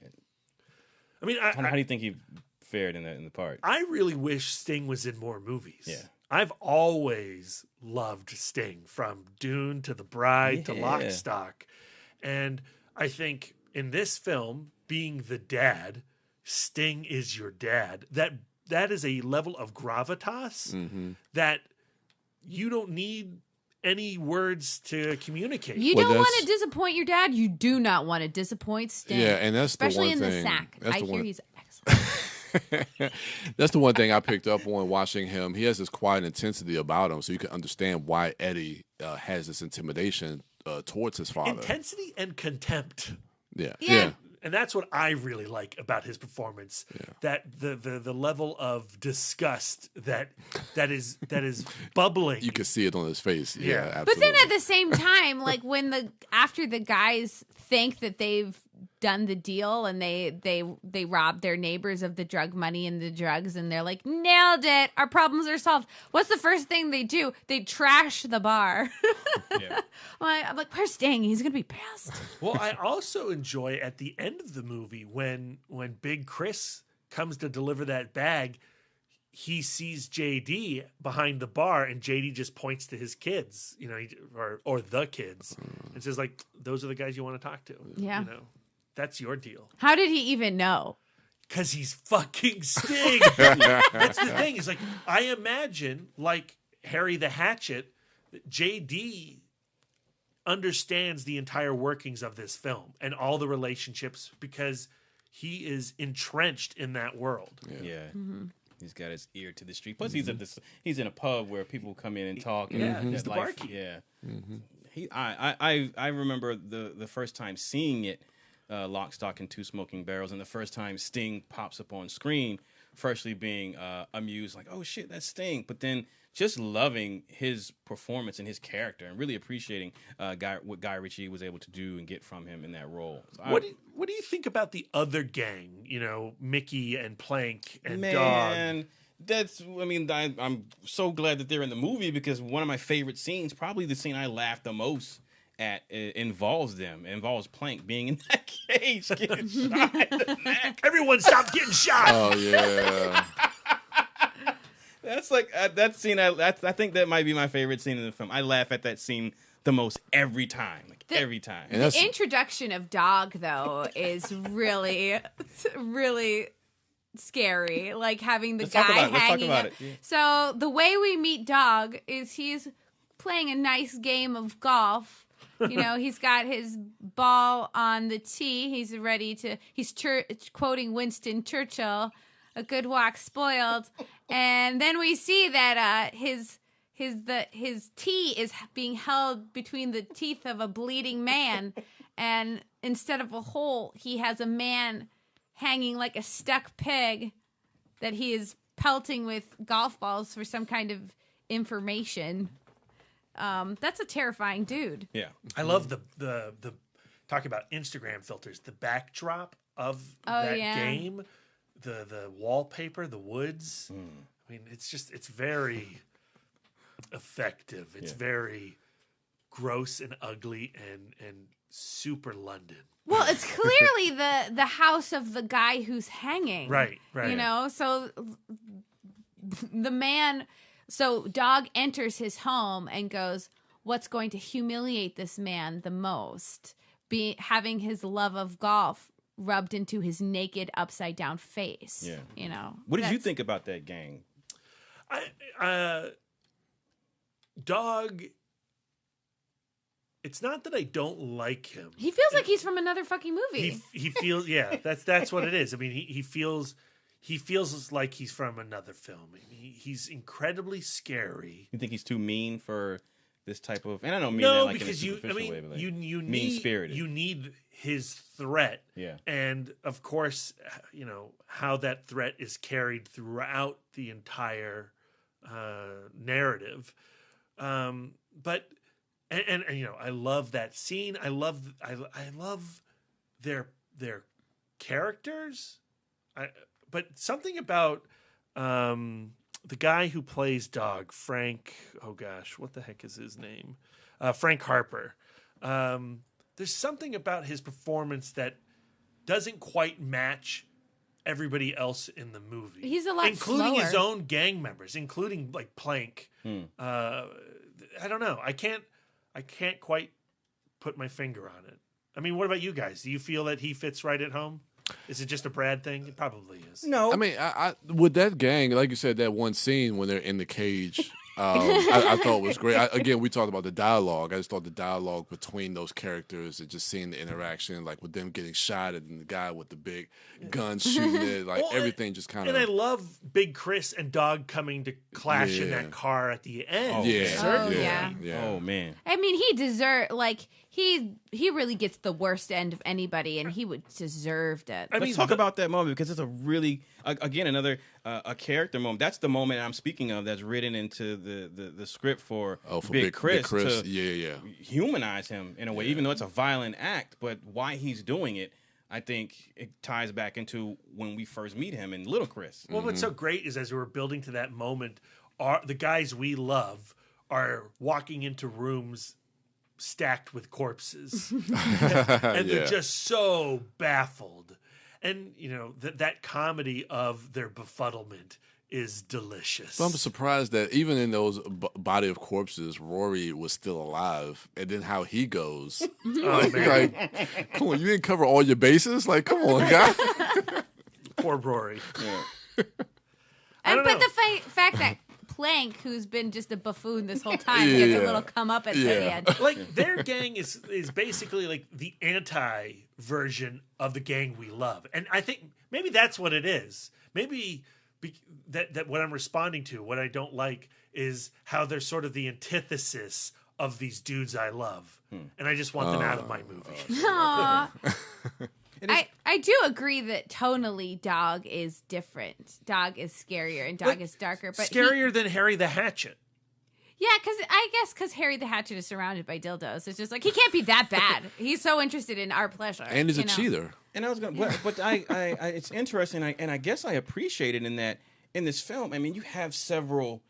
D: mean,
B: how do you think he fared in the part?
D: I really wish Sting was in more movies.
B: Yeah.
D: I've always loved Sting, from Dune to The Bride to Lock,
B: Yeah.
D: Stock. And I think in this film, being the dad, Sting is your dad. That is a level of gravitas that you don't need any words to communicate.
E: You
C: Well,
E: don't want
C: that's-
E: to disappoint your dad. You do not want to disappoint Sting.
C: Yeah, and that's
E: especially
C: the one
E: in
C: thing.
E: the sack.
C: That's
E: I
C: the
E: hear
C: one-
E: he's excellent.
C: That's the one thing I picked up on watching him. He has this quiet intensity about him, so you can understand why Eddie has this intimidation towards his father.
D: Intensity and contempt.
C: Yeah.
E: Yeah.
D: And that's what I really like about his performance. That the level of disgust that is bubbling.
C: You can see it on his face. Yeah,
D: Yeah.
C: absolutely.
E: But then at the same time, like after the guys think that they've done the deal and they robbed their neighbors of the drug money and the drugs, and they're like, nailed it, our problems are solved. What's the first thing they do? They trash the bar.
B: Yeah.
E: I'm like, where's Sting? He's gonna be pissed.
D: Well, I also enjoy at the end of the movie when Big Chris comes to deliver that bag, he sees JD behind the bar, and JD just points to his kids, or the kids, and says like, "Those are the guys you want to talk to."
E: Yeah.
D: That's your deal.
E: How did he even know?
D: Because he's fucking Sting. That's the thing. Is like, I imagine, like Harry the Hatchet, JD understands the entire workings of this film and all the relationships because he is entrenched in that world.
B: Yeah. He's got his ear to the street. Plus, he's in a pub where people come in and talk. And
D: Yeah, he's
B: that
D: the barkeep.
B: Yeah. I remember the first time seeing it. Lock, Stock, and Two Smoking Barrels, and the first time Sting pops up on screen, firstly being amused, like, oh shit, that's Sting, but then just loving his performance and his character, and really appreciating what Guy Ritchie was able to do and get from him in that role. So
D: What do you think about the other gang? You know, Mickey and Plank and
B: Man,
D: Dog.
B: I'm so glad that they're in the movie, because one of my favorite scenes, probably the scene I laughed the most at, involves them. It involves Plank being in that cage, getting shot in the neck.
D: Everyone stop getting shot.
C: Oh yeah.
B: That's like that scene. I think that might be my favorite scene in the film. I laugh at that scene the most every time, every time.
C: And
E: The introduction of Dog, though, is really, really scary. Like having the
B: Let's talk
E: guy
B: about it. Let's talk
E: hanging
B: about
E: up.
B: it. Yeah.
E: So the way we meet Dog is he's playing a nice game of golf. You know, he's got his ball on the tee. He's ready to. He's quoting Winston Churchill, "A good walk spoiled." And then we see that his tee is being held between the teeth of a bleeding man, and instead of a hole, he has a man hanging like a stuck pig that he is pelting with golf balls for some kind of information. That's a terrifying dude.
B: Yeah.
D: I love the talk about Instagram filters. The backdrop of that game, the wallpaper, the woods. I mean, it's very effective. It's very gross and ugly and super London.
E: Well, it's clearly the house of the guy who's hanging.
D: Right.
E: You know, so the man, so Dog enters his home and goes, what's going to humiliate this man the most? Having his love of golf rubbed into his naked upside down face.
B: Yeah.
E: You know.
B: What did you think about that gang?
D: Dog. It's not that I don't like him.
E: He feels like he's from another fucking movie.
D: He feels that's what it is. I mean, he feels like he's from another film. He's incredibly scary.
B: You think he's too mean for this type of? And I don't mean
D: No,
B: that like
D: because
B: in a superficial way, but like
D: you need
B: mean-spirited.
D: You need his threat.
B: Yeah.
D: And of course, you know how that threat is carried throughout the entire narrative. But you know, I love that scene. I love their characters. But something about the guy who plays Dog, Frank. Oh gosh, what the heck is his name? Frank Harper. There's something about his performance that doesn't quite match everybody else in the movie.
E: He's a lot
D: including
E: slower.
D: his own gang members, including like Plank. I don't know. I can't quite put my finger on it. I mean, what about you guys? Do you feel that he fits right at home? Is it just a Brad thing? It probably is.
B: No.
C: I mean, I with that gang, like you said, that one scene when they're in the cage, I thought was great. Again, we talked about the dialogue. I just thought the dialogue between those characters and just seeing the interaction, like with them getting shot and the guy with the big gun shooting it, like everything just kind of.
D: And I love Big Chris and Dog coming to clash in that car at the end.
C: Yeah.
B: Oh man.
E: I mean, he really gets the worst end of anybody, and he would deserve it.
B: Let's talk about that moment, because it's a really, again, another a character moment. That's the moment I'm speaking of that's written into the script for Big Chris to humanize him in a way, even though it's a violent act. But why he's doing it, I think it ties back into when we first meet him in Little Chris.
D: Well, what's so great is as we're building to that moment, the guys we love are walking into rooms stacked with corpses. And they're just so baffled. And, you know, that comedy of their befuddlement is delicious.
C: So I'm surprised that even in those body of corpses, Rory was still alive. And then how he goes. Like, come on, you didn't cover all your bases? Like, come on, guy.
D: Poor Rory.
E: But the fact that Plank, who's been just a buffoon this whole time, gets a little come up at the end.
D: Like, their gang is basically like the anti version of the gang we love. And I think maybe that's what it is. Maybe that what I'm responding to, what I don't like, is how they're sort of the antithesis of these dudes I love, and I just want them out of my movie.
E: Aw. I do agree that tonally Dog is different. Dog is scarier and Dog is darker. But
D: Scarier than Harry the Hatchet.
E: Yeah, because Harry the Hatchet is surrounded by dildos. It's just like, he can't be that bad. He's so interested in our pleasure.
C: And he's a cheater.
B: And I was going, but I it's interesting, and I guess I appreciate it in that in this film. I mean, you have several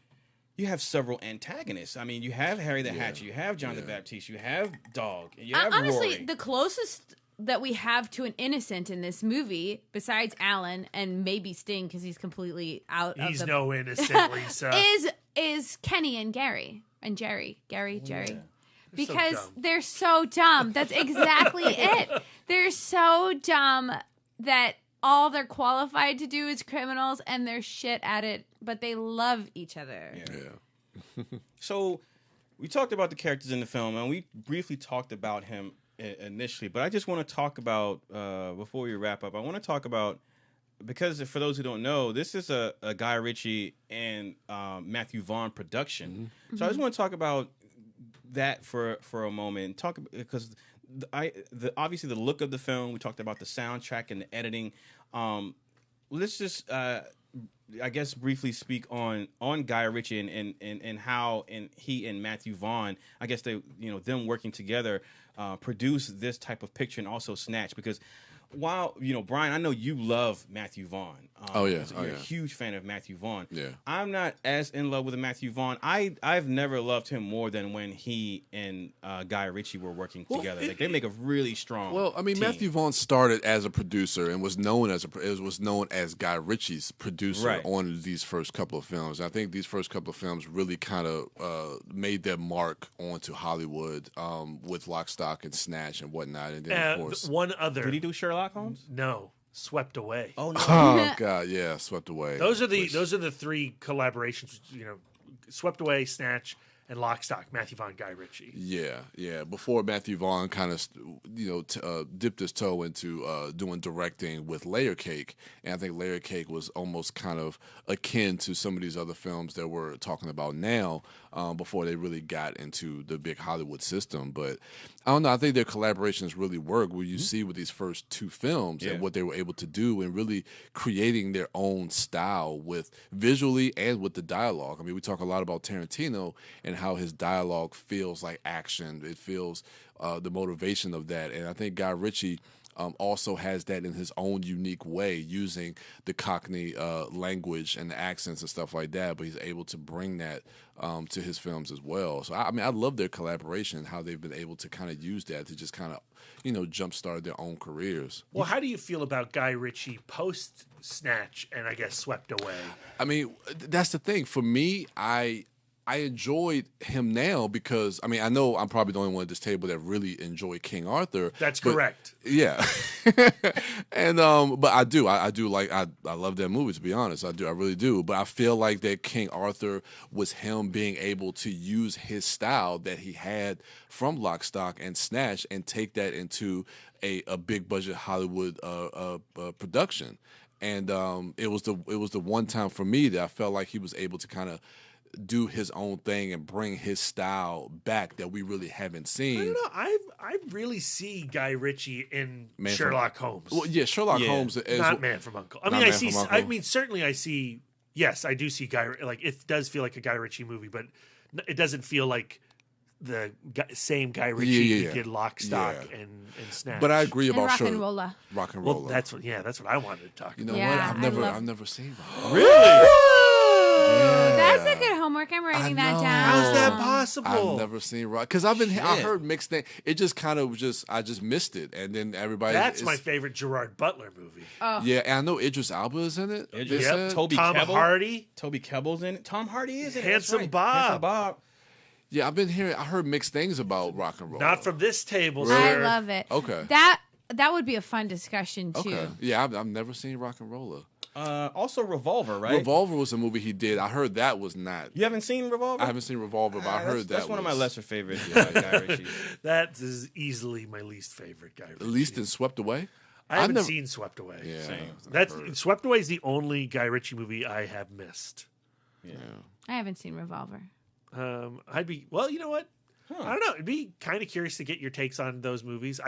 B: antagonists. I mean, you have Harry the Hatchet, you have John the Baptiste, you have Dog, and you have
E: honestly,
B: Rory.
E: the closest that we have to an innocent in this movie, besides Alan and maybe Sting, because he's completely out.
D: He's
E: of the,
D: no innocent, Lisa.
E: is Kenny and Gary and Jerry.
B: Yeah.
E: Because
D: so dumb.
E: they're so dumb. That's exactly it. They're so dumb that all they're qualified to do is criminals, and they're shit at it, but they love each other.
C: Yeah.
B: So we talked about the characters in the film, and we briefly talked about him initially, but I just want to talk about, before we wrap up, I want to talk about, because for those who don't know, this is a Guy Ritchie and Matthew Vaughn production. Mm-hmm. So I just want to talk about that for a moment. Because obviously the look of the film, we talked about the soundtrack and the editing. Let's just I guess briefly speak on Guy Ritchie and how he and Matthew Vaughn, I guess they, them working together, produce this type of picture, and also Snatch. Because while, Brian, I know you love Matthew Vaughn. You're a huge fan of Matthew Vaughn.
C: Yeah.
B: I'm not as in love with Matthew Vaughn. I've never loved him more than when he and Guy Ritchie were working together. Like, they make a really strong team.
C: Matthew Vaughn started as a producer and was known as Guy Ritchie's producer on these first couple of films. I think these first couple of films really kind of made their mark onto Hollywood with Lock, Stock, and Snatch and whatnot. And then, of course,
D: one other.
B: Did he do Sherlock Holmes?
D: No. Swept Away.
B: Oh no!
C: Oh God, yeah, Swept Away.
D: Those are the three collaborations. Swept Away, Snatch, and Lock, Stock. Matthew Vaughn, Guy Ritchie.
C: Yeah. Before Matthew Vaughn kind of, dipped his toe into doing directing with Layer Cake, and I think Layer Cake was almost kind of akin to some of these other films that we're talking about now. Before they really got into the big Hollywood system. But I don't know, I think their collaborations really work where you see with these first two films and what they were able to do and really creating their own style with visually and with the dialogue. I mean, we talk a lot about Tarantino and how his dialogue feels like action. It feels the motivation of that. And I think Guy Ritchie also has that in his own unique way, using the Cockney language and the accents and stuff like that, but he's able to bring that to his films as well. So, I love their collaboration, how they've been able to kind of use that to just kind of, jumpstart their own careers.
D: Well, how do you feel about Guy Ritchie post Snatch and I guess Swept Away?
C: I mean, that's the thing. For me, I enjoyed him now because, I know I'm probably the only one at this table that really enjoyed King Arthur.
D: That's correct.
C: Yeah. And, but I do like, I love that movie, to be honest. I really do. But I feel like that King Arthur was him being able to use his style that he had from Lock, Stock, and Snatch and take that into a big budget Hollywood production. And it was the one time for me that I felt like he was able to kind of do his own thing and bring his style back that we really haven't seen.
D: I don't know. I really see Guy Ritchie in Sherlock Holmes.
C: Well, yeah, Sherlock Holmes is
D: not Man from U.N.C.L.E. I see. Yes, I do see Guy. Like, it does feel like a Guy Ritchie movie, but it doesn't feel like the same Guy Ritchie who did Lock, Stock, and Snatch.
C: But I agree about
E: Rock and Roller.
C: Rock and
D: Well,
C: Roller.
D: that's what I wanted to talk about.
C: You know what? I've never seen Rock.
D: Really?
E: That's a good homework. I'm writing that down.
D: How's that possible?
C: I've never seen Rock because I heard mixed things. It just kind of I just missed it, and then everybody.
D: That's my favorite Gerard Butler movie.
E: Oh.
C: Yeah, and I know Idris Elba is in it.
B: Toby
D: Tom Hardy.
B: Toby Kebbell's in it. Tom Hardy is in it.
D: Handsome Bob.
C: Yeah, I heard mixed things about Rock and Roll.
D: Not from this table,
C: Really?
D: sir.
E: I love it.
C: Okay.
E: That would be a fun discussion too.
C: Okay. Yeah, I've never seen Rock and Roller.
B: Also Revolver, right?
C: Revolver was a movie he did. I heard that was not.
B: You haven't seen Revolver?
C: I haven't seen Revolver, but I heard
B: that's one of my lesser favorites. Guy Ritchie.
D: That is easily my least favorite Guy Ritchie.
C: At least in Swept Away.
D: I haven't seen Swept Away.
C: Yeah,
D: Swept Away is the only Guy Ritchie movie I have missed.
B: Yeah.
E: I haven't seen Revolver.
D: You know what? I don't know. It'd be kind of curious to get your takes on those movies.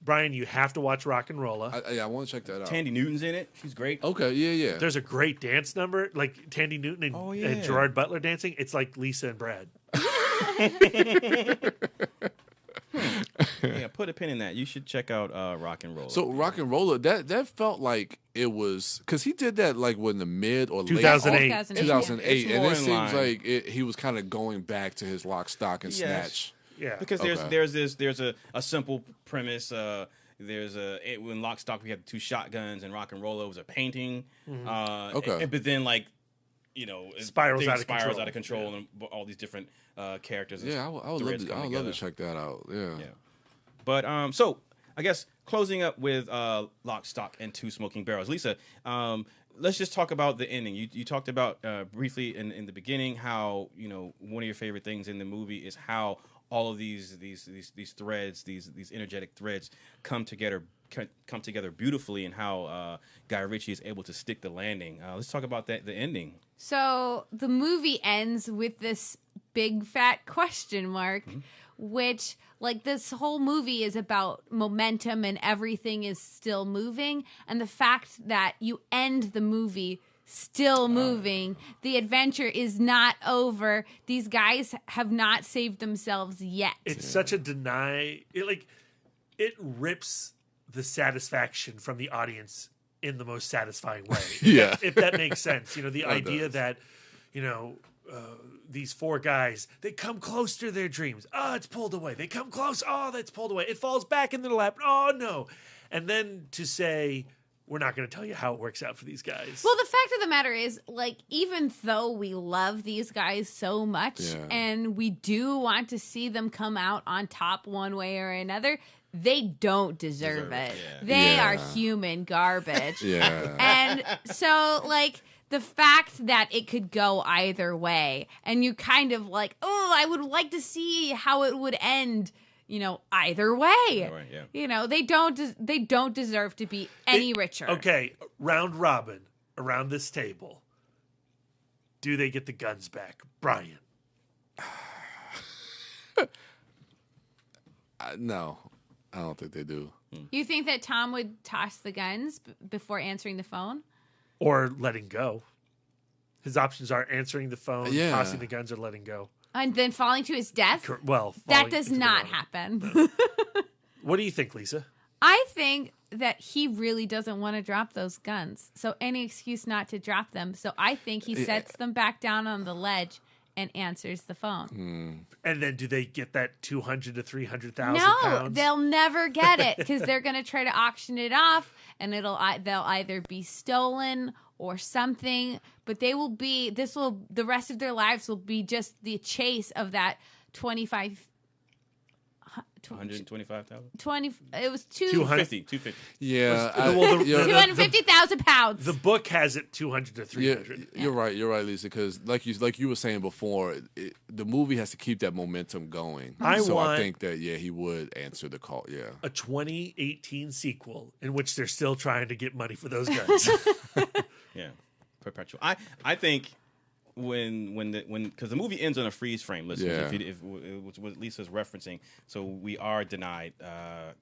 D: Brian, you have to watch Rock and Rolla.
C: I want to check that out.
B: Tandy Newton's in it. She's great.
C: Okay, yeah.
D: There's a great dance number, like Tandy Newton and Gerard Butler dancing. It's like Lisa and Brad.
B: Yeah, put a pin in that. You should check out Rock and Rolla.
C: So Rock and Rolla, that felt like it was because he did that like when the mid or
D: 2008.
C: late
E: 2008.
C: 2008,
B: It's
C: and
B: more
C: it
B: in
C: seems
B: line.
C: like he was kind of going back to his Lock, Stock, and
B: Yes.
C: Snatch.
D: Yeah.
B: Because
C: Okay.
B: there's a simple premise. When Lock, Stock, we had 2 shotguns, and Rock and Rolla was a painting.
C: Okay.
B: But then
D: Spirals
B: things
D: out of control.
B: and all these different characters. and
C: Yeah, I would
B: threads
C: love to. I
B: come
C: would love to
B: together.
C: check that out. Yeah.
B: Yeah. But so I guess closing up with Lock, Stock, and 2 Smoking Barrels. Lisa, let's just talk about the ending. You talked about briefly in the beginning how one of your favorite things in the movie is how all of these threads, these energetic threads, come together beautifully, and how Guy Ritchie is able to stick the landing. Let's talk about the ending.
E: So the movie ends with this big fat question mark, which, like, this whole movie is about momentum and everything is still moving. And the fact that you end the movie still moving, the adventure is not over. These guys have not saved themselves yet.
D: It's such a it rips the satisfaction from the audience in the most satisfying way.
C: Yeah.
D: If that makes sense. The
C: That
D: idea
C: does.
D: that, these 4 guys, they come close to their dreams. Oh, it's pulled away. They come close. Oh, that's pulled away. It falls back in their lap. Oh, no. And then to say, we're not going to tell you how it works out for these guys.
E: Well, the fact of the matter is, like, even though we love these guys so much
C: Yeah.
E: and we do want to see them come out on top one way or another, they don't deserve it.
B: yeah.
E: They
C: Yeah.
E: are human garbage.
C: Yeah.
E: And so, like, the fact that it could go either way, and you kind of like, oh, I would like to see how it would end, either way.
B: Right, yeah.
E: They don't deserve to be any richer.
D: Okay, round robin around this table. Do they get the guns back? Brian.
C: No, I don't think they do.
E: You think that Tom would toss the guns before answering the phone?
D: Or letting go. His options are answering the phone,
C: Yeah.
D: tossing the guns, or letting go.
E: And then falling to his death?
D: Well,
E: That
D: falling
E: does
D: into the
E: not
D: water.
E: happen.
D: What do you think, Lisa?
E: I think that he really doesn't want to drop those guns. So any excuse not to drop them. So I think he sets them back down on the ledge and answers the phone.
D: And then do they get that 200 to 300,000
E: No,
D: pounds?
E: they'll never get it because they're going to try to auction it off, and they'll either be stolen or something. But they will be. The rest of their lives will be just the chase of that
B: 125,000.
E: 20. It was
B: 250.
C: Yeah.
D: Well, the-
C: yeah,
E: 250,000 pounds.
D: The book has it 200 to 300.
C: You're right, Lisa. Because like you were saying before, the movie has to keep that momentum going.
D: I want-
C: think that he would answer the call. Yeah,
D: A 2018 sequel in which they're still trying to get money for those guns.
B: Yeah, perpetual. I think because the movie ends on a freeze frame, listeners.
C: Yeah.
B: If what Lisa's referencing, so we are denied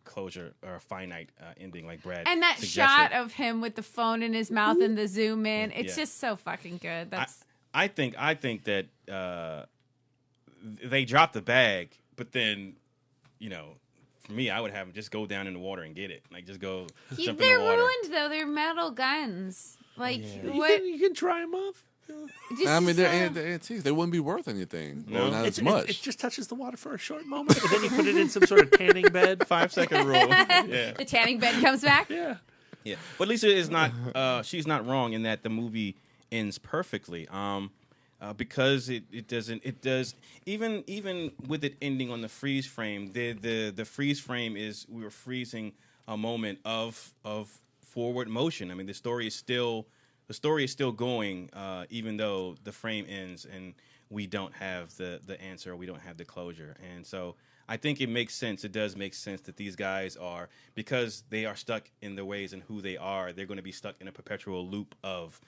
B: closure or a finite ending, like Brad
E: And that
B: suggested.
E: shot of him with the phone in his mouth and the zoom in, it's
B: Yeah.
E: just so fucking good. That's
B: I think that they dropped the bag, but then for me, I would have them just go down in the water and get it. Like just go jump in
E: they're
B: the water.
E: ruined though. They're metal guns. Like what?
D: You can try them off.
E: Just,
C: I mean they're antiques. They wouldn't be worth anything.
B: No.
C: Well, not as
D: It
C: much.
D: just touches the water for a short moment, and then you put it in some sort of tanning bed.
B: 5-second rule. Yeah.
E: the tanning bed comes back.
D: Yeah.
B: Yeah, but Lisa is not. She's not wrong in that the movie ends perfectly. Because it doesn't. It does even with it ending on the freeze frame. The freeze frame is we were freezing a moment of forward motion. I mean, the story is still going, even though the frame ends and we don't have the answer, we don't have the closure. And so I think it makes sense. It does make sense that these guys are, because they are stuck in their ways and who they are, they're going to be stuck in a perpetual loop of,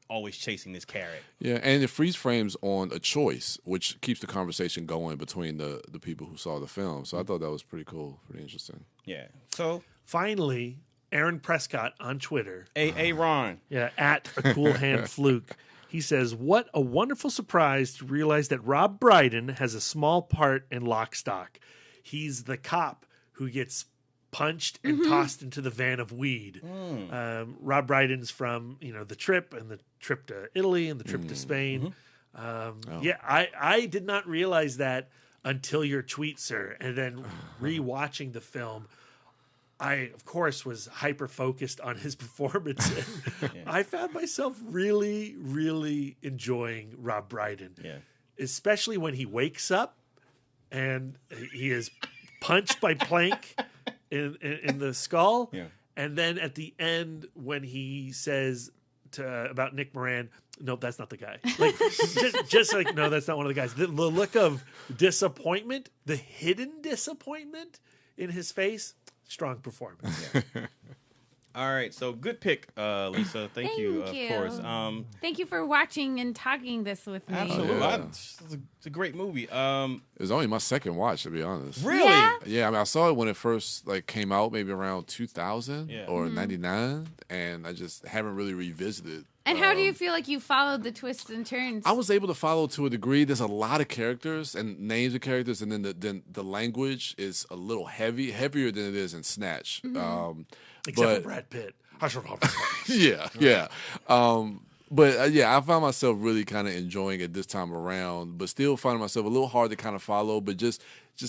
B: always chasing this carrot.
C: Yeah, and it freeze frames on a choice, which keeps the conversation going between the people who saw the film. So I thought that was pretty cool, pretty interesting.
B: Yeah. So
D: Finally, Aaron Prescott on Twitter.
B: Ron.
D: Yeah, at a cool hand fluke. He says, "What a wonderful surprise to realize that Rob Brydon has a small part in Lock, Stock. He's the cop who gets punched and tossed into the van of weed." Rob Brydon's from The Trip and the trip to Italy and the trip to Spain. Yeah, I did not realize that until your tweet, sir. And then rewatching the film, I, of course, was hyper-focused on his performance. I found myself really, really enjoying Rob Brydon.
B: Yeah.
D: Especially when he wakes up and he is punched by Plank in the skull.
B: Yeah.
D: And then at the end, when he says about Nick Moran, "Nope, that's not the guy." Like, just like, no, that's not one of the guys. The look of disappointment, the hidden disappointment in his face, strong performance.
B: All right, so good pick, Lisa. Thank you, of course.
E: Thank you for watching and talking this with me.
B: Absolutely,
C: Yeah.
B: it's a great movie.
C: It was only my second watch, to be honest.
B: Really?
E: Yeah.
C: Yeah, I mean, I saw it when it first came out, maybe around 2000
B: Yeah.
C: or 99, and I just haven't really revisited.
E: And how do you feel like you followed the twists and turns?
C: I was able to follow to a degree. There's a lot of characters and names of characters, and then the language is a little heavier than it is in Snatch.
D: Except for Brad Pitt.
C: Yeah. But I found myself really kind of enjoying it this time around, but still finding myself a little hard to kind of follow, but just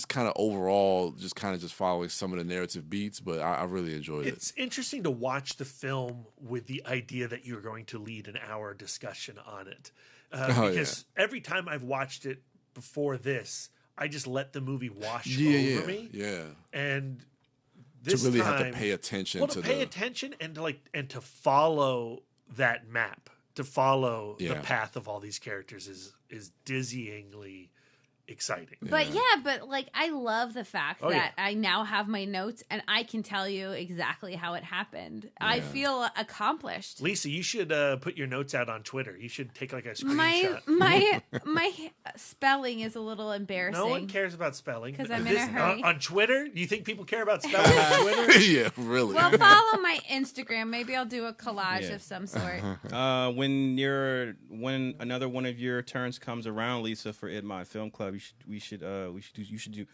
C: kind of overall, just following some of the narrative beats. But I really enjoyed it.
D: It's interesting to watch the film with the idea that you're going to lead an hour discussion on it. Because every time I've watched it before this, I just let the movie wash over me.
C: Yeah.
D: And
C: To
D: this
C: really
D: time,
C: have to pay attention
D: to pay attention and to follow that map, to follow the path of all these characters is dizzyingly exciting.
E: But like I love the fact that I now have my notes and I can tell you exactly how it happened. I feel accomplished.
D: Lisa, you should put your notes out on Twitter. You should take like a screenshot.
E: My spelling is a little embarrassing.
D: No one cares about spelling.
E: 'Cause I'm in a hurry.
D: On Twitter? Do you think people care about spelling on Twitter?
C: Yeah, really.
E: Well, follow my Instagram. Maybe I'll do a collage of some sort.
B: When another one of your turns comes around, Lisa, for ITMOD Film Club, you should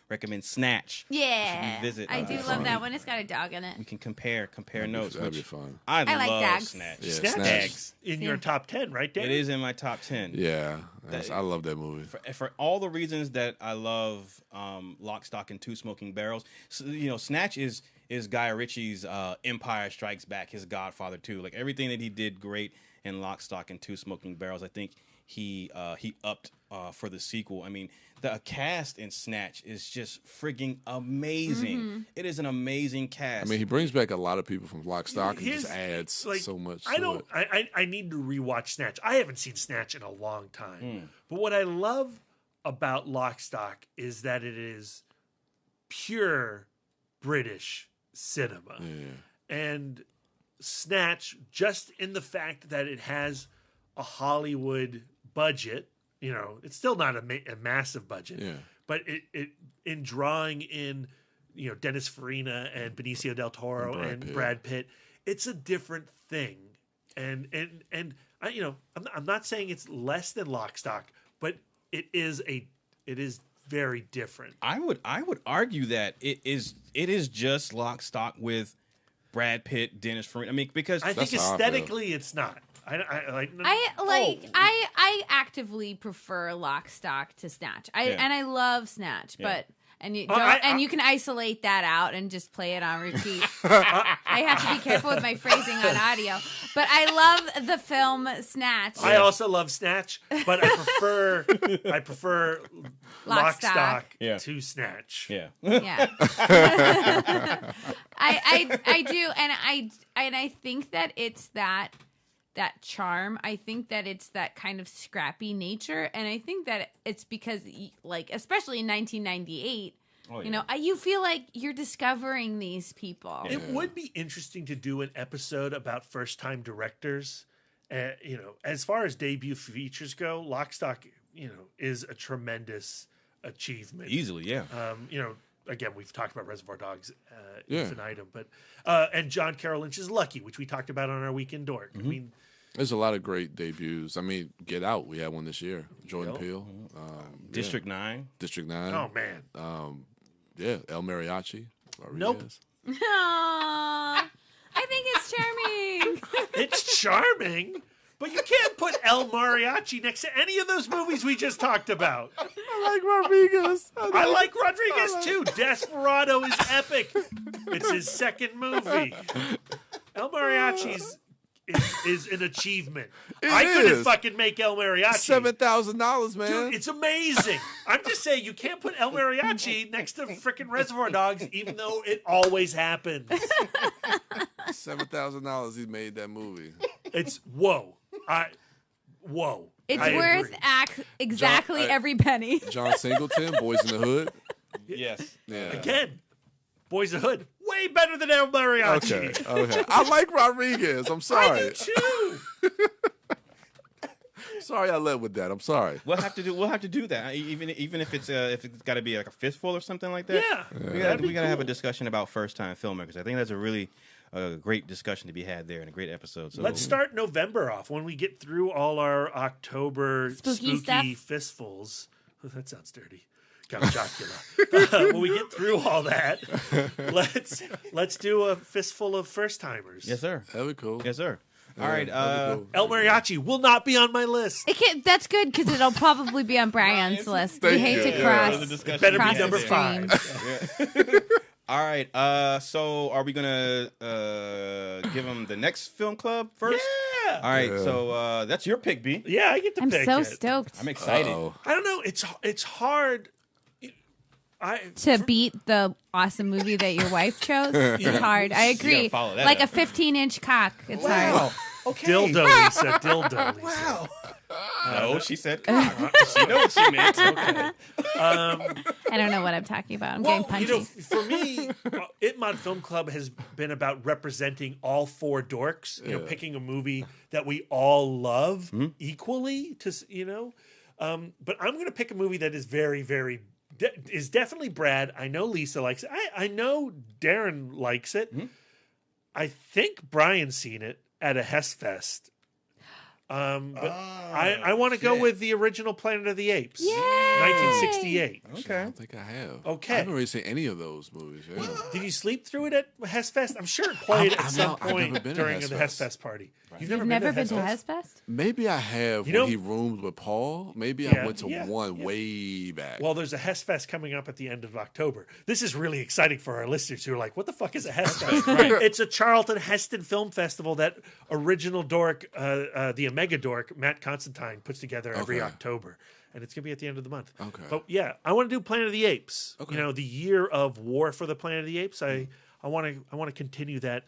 B: recommend Snatch.
E: Yeah,
B: revisit,
E: I do love that one. It's got a dog in it.
B: We can compare notes.
C: That'd be fun.
B: I
E: like
B: love
E: dogs.
B: Snatch.
C: Yeah,
D: Snatch
C: Snatch.
D: is in your top 10, right, Dan?
B: It is in my top 10.
C: Yeah, I love that movie.
B: For all the reasons that I love Lock, Stock, and Two Smoking Barrels, so, Snatch is Guy Ritchie's Empire Strikes Back, his Godfather too. Like everything that he did great in Lock, Stock, and Two Smoking Barrels, I think he upped for the sequel. I mean, the cast in Snatch is just frigging amazing. It is an amazing cast.
C: I mean, he brings back a lot of people from Lock, Stock, and just adds so much.
D: I need to rewatch Snatch. I haven't seen Snatch in a long time. But what I love about Lock, Stock is that it is pure British cinema. And Snatch, just in the fact that it has a Hollywood budget, it's still not a massive budget, but it in drawing in, Dennis Farina and Benicio del Toro and Brad Pitt, it's a different thing. And I, I'm not saying it's less than Lock, Stock, but it is very different.
B: I would argue that it is just Lock, Stock with Brad Pitt, Dennis Farina. I mean, because
D: I think aesthetically it's not.
E: I actively prefer Lock, Stock to Snatch. And I love Snatch, but you can isolate that out and just play it on repeat. I have to be careful with my phrasing on audio, but I love the film Snatch.
D: I also love Snatch, but I prefer Lock, Stock to Snatch.
B: Yeah.
E: I do, and I think that it's that charm. I think that it's that kind of scrappy nature, and I think that it's because, like, especially in 1998, you feel like you're discovering these people.
D: It would be interesting to do an episode about first-time directors as far as debut features go, Lock, Stock, is a tremendous achievement.
B: Easily, yeah.
D: Again, we've talked about Reservoir Dogs
C: Yeah.
D: infinitum, but and John Carroll Lynch's Lucky, which we talked about on our Weekend Dork. I mean,
C: There's a lot of great debuts. I mean, Get Out, we had one this year. Jordan
D: Yep.
C: Peele.
B: District 9.
C: District 9.
D: oh man,
C: Yeah, El Mariachi.
D: Nope.
C: Rodriguez.
E: Aw, I think it's charming.
D: it's charming, but you can't put El Mariachi next to any of those movies we just talked about.
C: I like Rodriguez.
D: I like Rodriguez too. Desperado is epic. It's his second movie. El Mariachi's is an achievement. I couldn't
C: is.
D: fucking make El Mariachi.
C: $7,000, man.
D: Dude, it's amazing. I'm just saying, you can't put El Mariachi next to freaking Reservoir Dogs, even though it always happens.
C: $7,000 he made that movie.
D: It's whoa. Whoa.
E: It's
D: I
E: worth
D: agree.
E: exactly
C: John-
E: every penny.
C: John Singleton, Boys in the Hood.
B: Yes.
C: Yeah.
D: Again, Boys of Hood, way better than El Mariachi.
C: Okay. I like Rodriguez. I'm
D: I
C: sorry.
D: do too.
C: Sorry I led with that. I'm sorry.
B: We'll have to do that. Even if it's got to be like a fistful or something like that.
D: Yeah.
B: We gotta have a discussion about first time filmmakers. I think that's a really great discussion to be had there and a great episode. So
D: Let's start November off when we get through all our October
E: Spooky stuff.
D: fistfuls. Oh, that sounds dirty. Count Chocula. When we get through all that, let's do a fistful of first timers.
B: Yes, sir.
C: That'd be cool.
B: Yes, sir. All right.
C: That'd be cool.
D: El Mariachi will not be on my list.
E: That's good because it'll probably be on Brian's list. We
C: Thank
E: hate
C: you.
E: to
C: Yeah,
E: cross.
B: the discussion
D: Better be
E: cross
D: number
E: the
D: 5.
E: streams.
B: All right. So are we gonna give them the next film club first?
D: Yeah.
B: All right.
C: Yeah.
B: So that's your pick, B.
D: Yeah, I get to
E: I'm
D: pick
E: so
D: it.
E: stoked
B: I'm excited.
C: Uh-oh.
D: I don't know. It's hard.
E: to beat the awesome movie that your wife chose. It's hard. I agree.
B: follow that
E: Like
B: up.
E: a 15-inch cock. It's hard.
B: Okay.
D: Dildo, Lisa. Dildo, Lisa.
B: Wow. No, she said cock. She knows what she meant. Okay.
E: I don't know what I'm talking about. I'm getting punchy.
D: For me, ITMOD Film Club has been about representing all 4 dorks. Picking a movie that we all love equally. But I'm going to pick a movie that is very, very is definitely Brad. I know Lisa likes it. I know Darren likes it. I think Brian's seen it at a Hess Fest. But I want to go with the original Planet of the Apes.
E: Yay!
D: 1968.
C: I
B: Okay.
C: don't think I have.
D: Okay.
C: I haven't really seen any of those movies. Yeah.
D: Did you sleep through it at Hess Fest? I'm sure it played at some
C: I've
D: point
C: never been to
D: during
C: Hess
D: the Hess
C: Fest.
D: Fest party. You've
E: You've never been to
D: Hess
E: Hess Fest?
C: Maybe I have
D: You know-
C: when he roomed with Paul. Maybe
D: Yeah,
C: I went to
D: yeah,
C: one
D: yeah.
C: way back.
D: Well, there's a Hess Fest coming up at the end of October. This is really exciting for our listeners who are like, what the fuck is a Hess Fest? It's a Charlton Heston Film Festival that original dork, the Omega dork, Matt Constantine, puts together every
C: Okay.
D: October. And it's going to be at the end of the month.
C: Okay.
D: But yeah, I want to do Planet of the Apes.
C: Okay.
D: The year of war for the Planet of the Apes. I want to continue that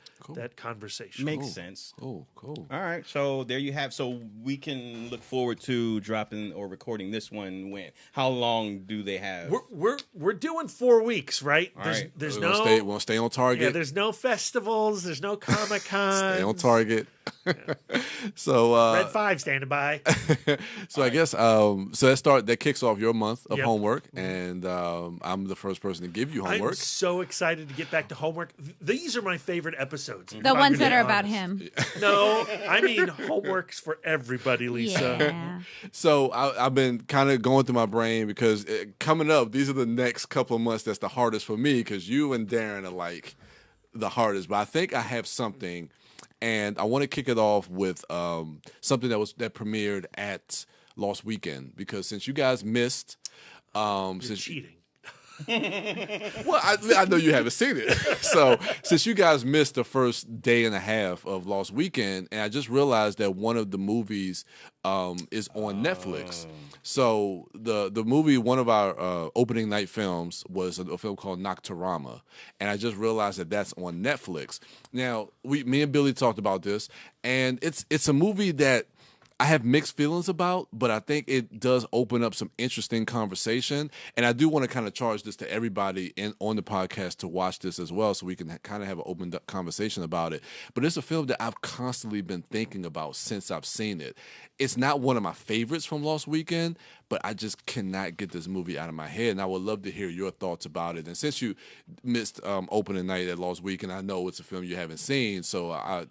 D: conversation.
B: Makes sense.
C: Cool.
B: All right, so there you have. So we can look forward to dropping or recording this one when? How long do they have?
D: We're doing 4 weeks, right?
B: All
D: There's
B: right.
D: there's
C: We're
D: no
C: gonna stay on target.
D: yeah, there's no festivals, there's no Comic-Con.
C: Stay on target. So
D: Red 5 standing by.
C: so I guess that kicks off your month of
D: Yep.
C: homework, and I'm the first person to give you
D: I'm
C: homework.
D: so excited to get back to homework. These are my favorite episodes.
E: The ones that are about him.
D: No, I mean homework's for everybody, Lisa.
E: Yeah.
C: So I've been kind of going through my brain because coming up, these are the next couple of months that's the hardest for me because you and Darren are like the hardest. But I think I have something, and I want to kick it off with something that premiered at Lost Weekend because since you guys missed,
D: You're cheating.
C: well, I know you haven't seen it. So since you guys missed the first day and a half of Lost Weekend, and I just realized that one of the movies is on Netflix. So the movie, one of our opening night films was a film called Nocturama, and I just realized that that's on Netflix. Now, me and Billy talked about this, and it's a movie that I have mixed feelings about, but I think it does open up some interesting conversation. And I do want to kind of charge this to everybody on the podcast to watch this as well, so we can kind of have an open conversation about it. But it's a film that I've constantly been thinking about since I've seen it. It's not one of my favorites from Lost Weekend, but I just cannot get this movie out of my head. And I would love to hear your thoughts about it. And since you missed opening night at Lost Weekend, I know it's a film you haven't seen. So I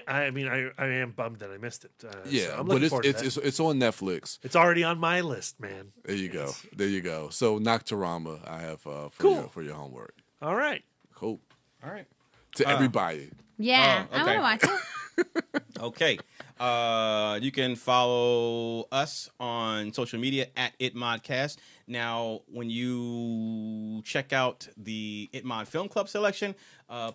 D: am bummed that I missed it.
C: yeah,
D: so I'm
C: but
D: looking forward to that.
C: it's on Netflix.
D: It's already on my list, man.
C: There you go. There you go. So Nocturama, I have
D: Cool.
C: for your homework.
D: All right.
C: Cool.
B: All right.
C: To everybody.
E: Yeah,
B: Oh,
E: I
B: okay.
E: want to watch it.
B: Okay. You can follow us on social media at ITMODcast. Now, when you check out the ITMOD Film Club selection,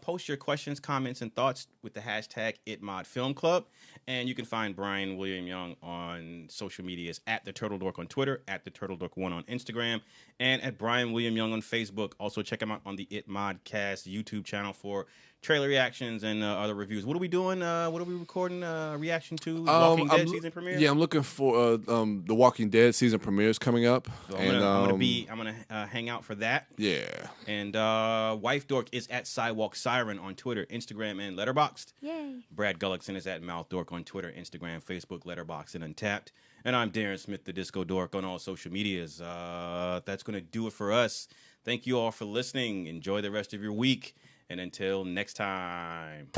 B: post your questions, comments, and thoughts with the hashtag ITMODFilmClub. And you can find Brian William Young on social medias at The Turtle Dork on Twitter, at The Turtle Dork 1 on Instagram, and at Brian William Young on Facebook. Also, check him out on the ITMODcast YouTube channel for trailer reactions and other reviews. What are we doing? What are we recording? Reaction to Walking Dead season premiere?
C: Yeah, I'm looking for the Walking Dead season premieres coming up.
B: So I'm gonna hang out for that.
C: Yeah.
B: And Wife Dork is at Sidewalk Siren on Twitter, Instagram, and Letterboxd.
E: Yay.
B: Brad Gullickson is at Mouth Dork on Twitter, Instagram, Facebook, Letterboxd, and Untapped. And I'm Darren Smith, the Disco Dork, on all social medias. That's gonna do it for us. Thank you all for listening. Enjoy the rest of your week. And until next time.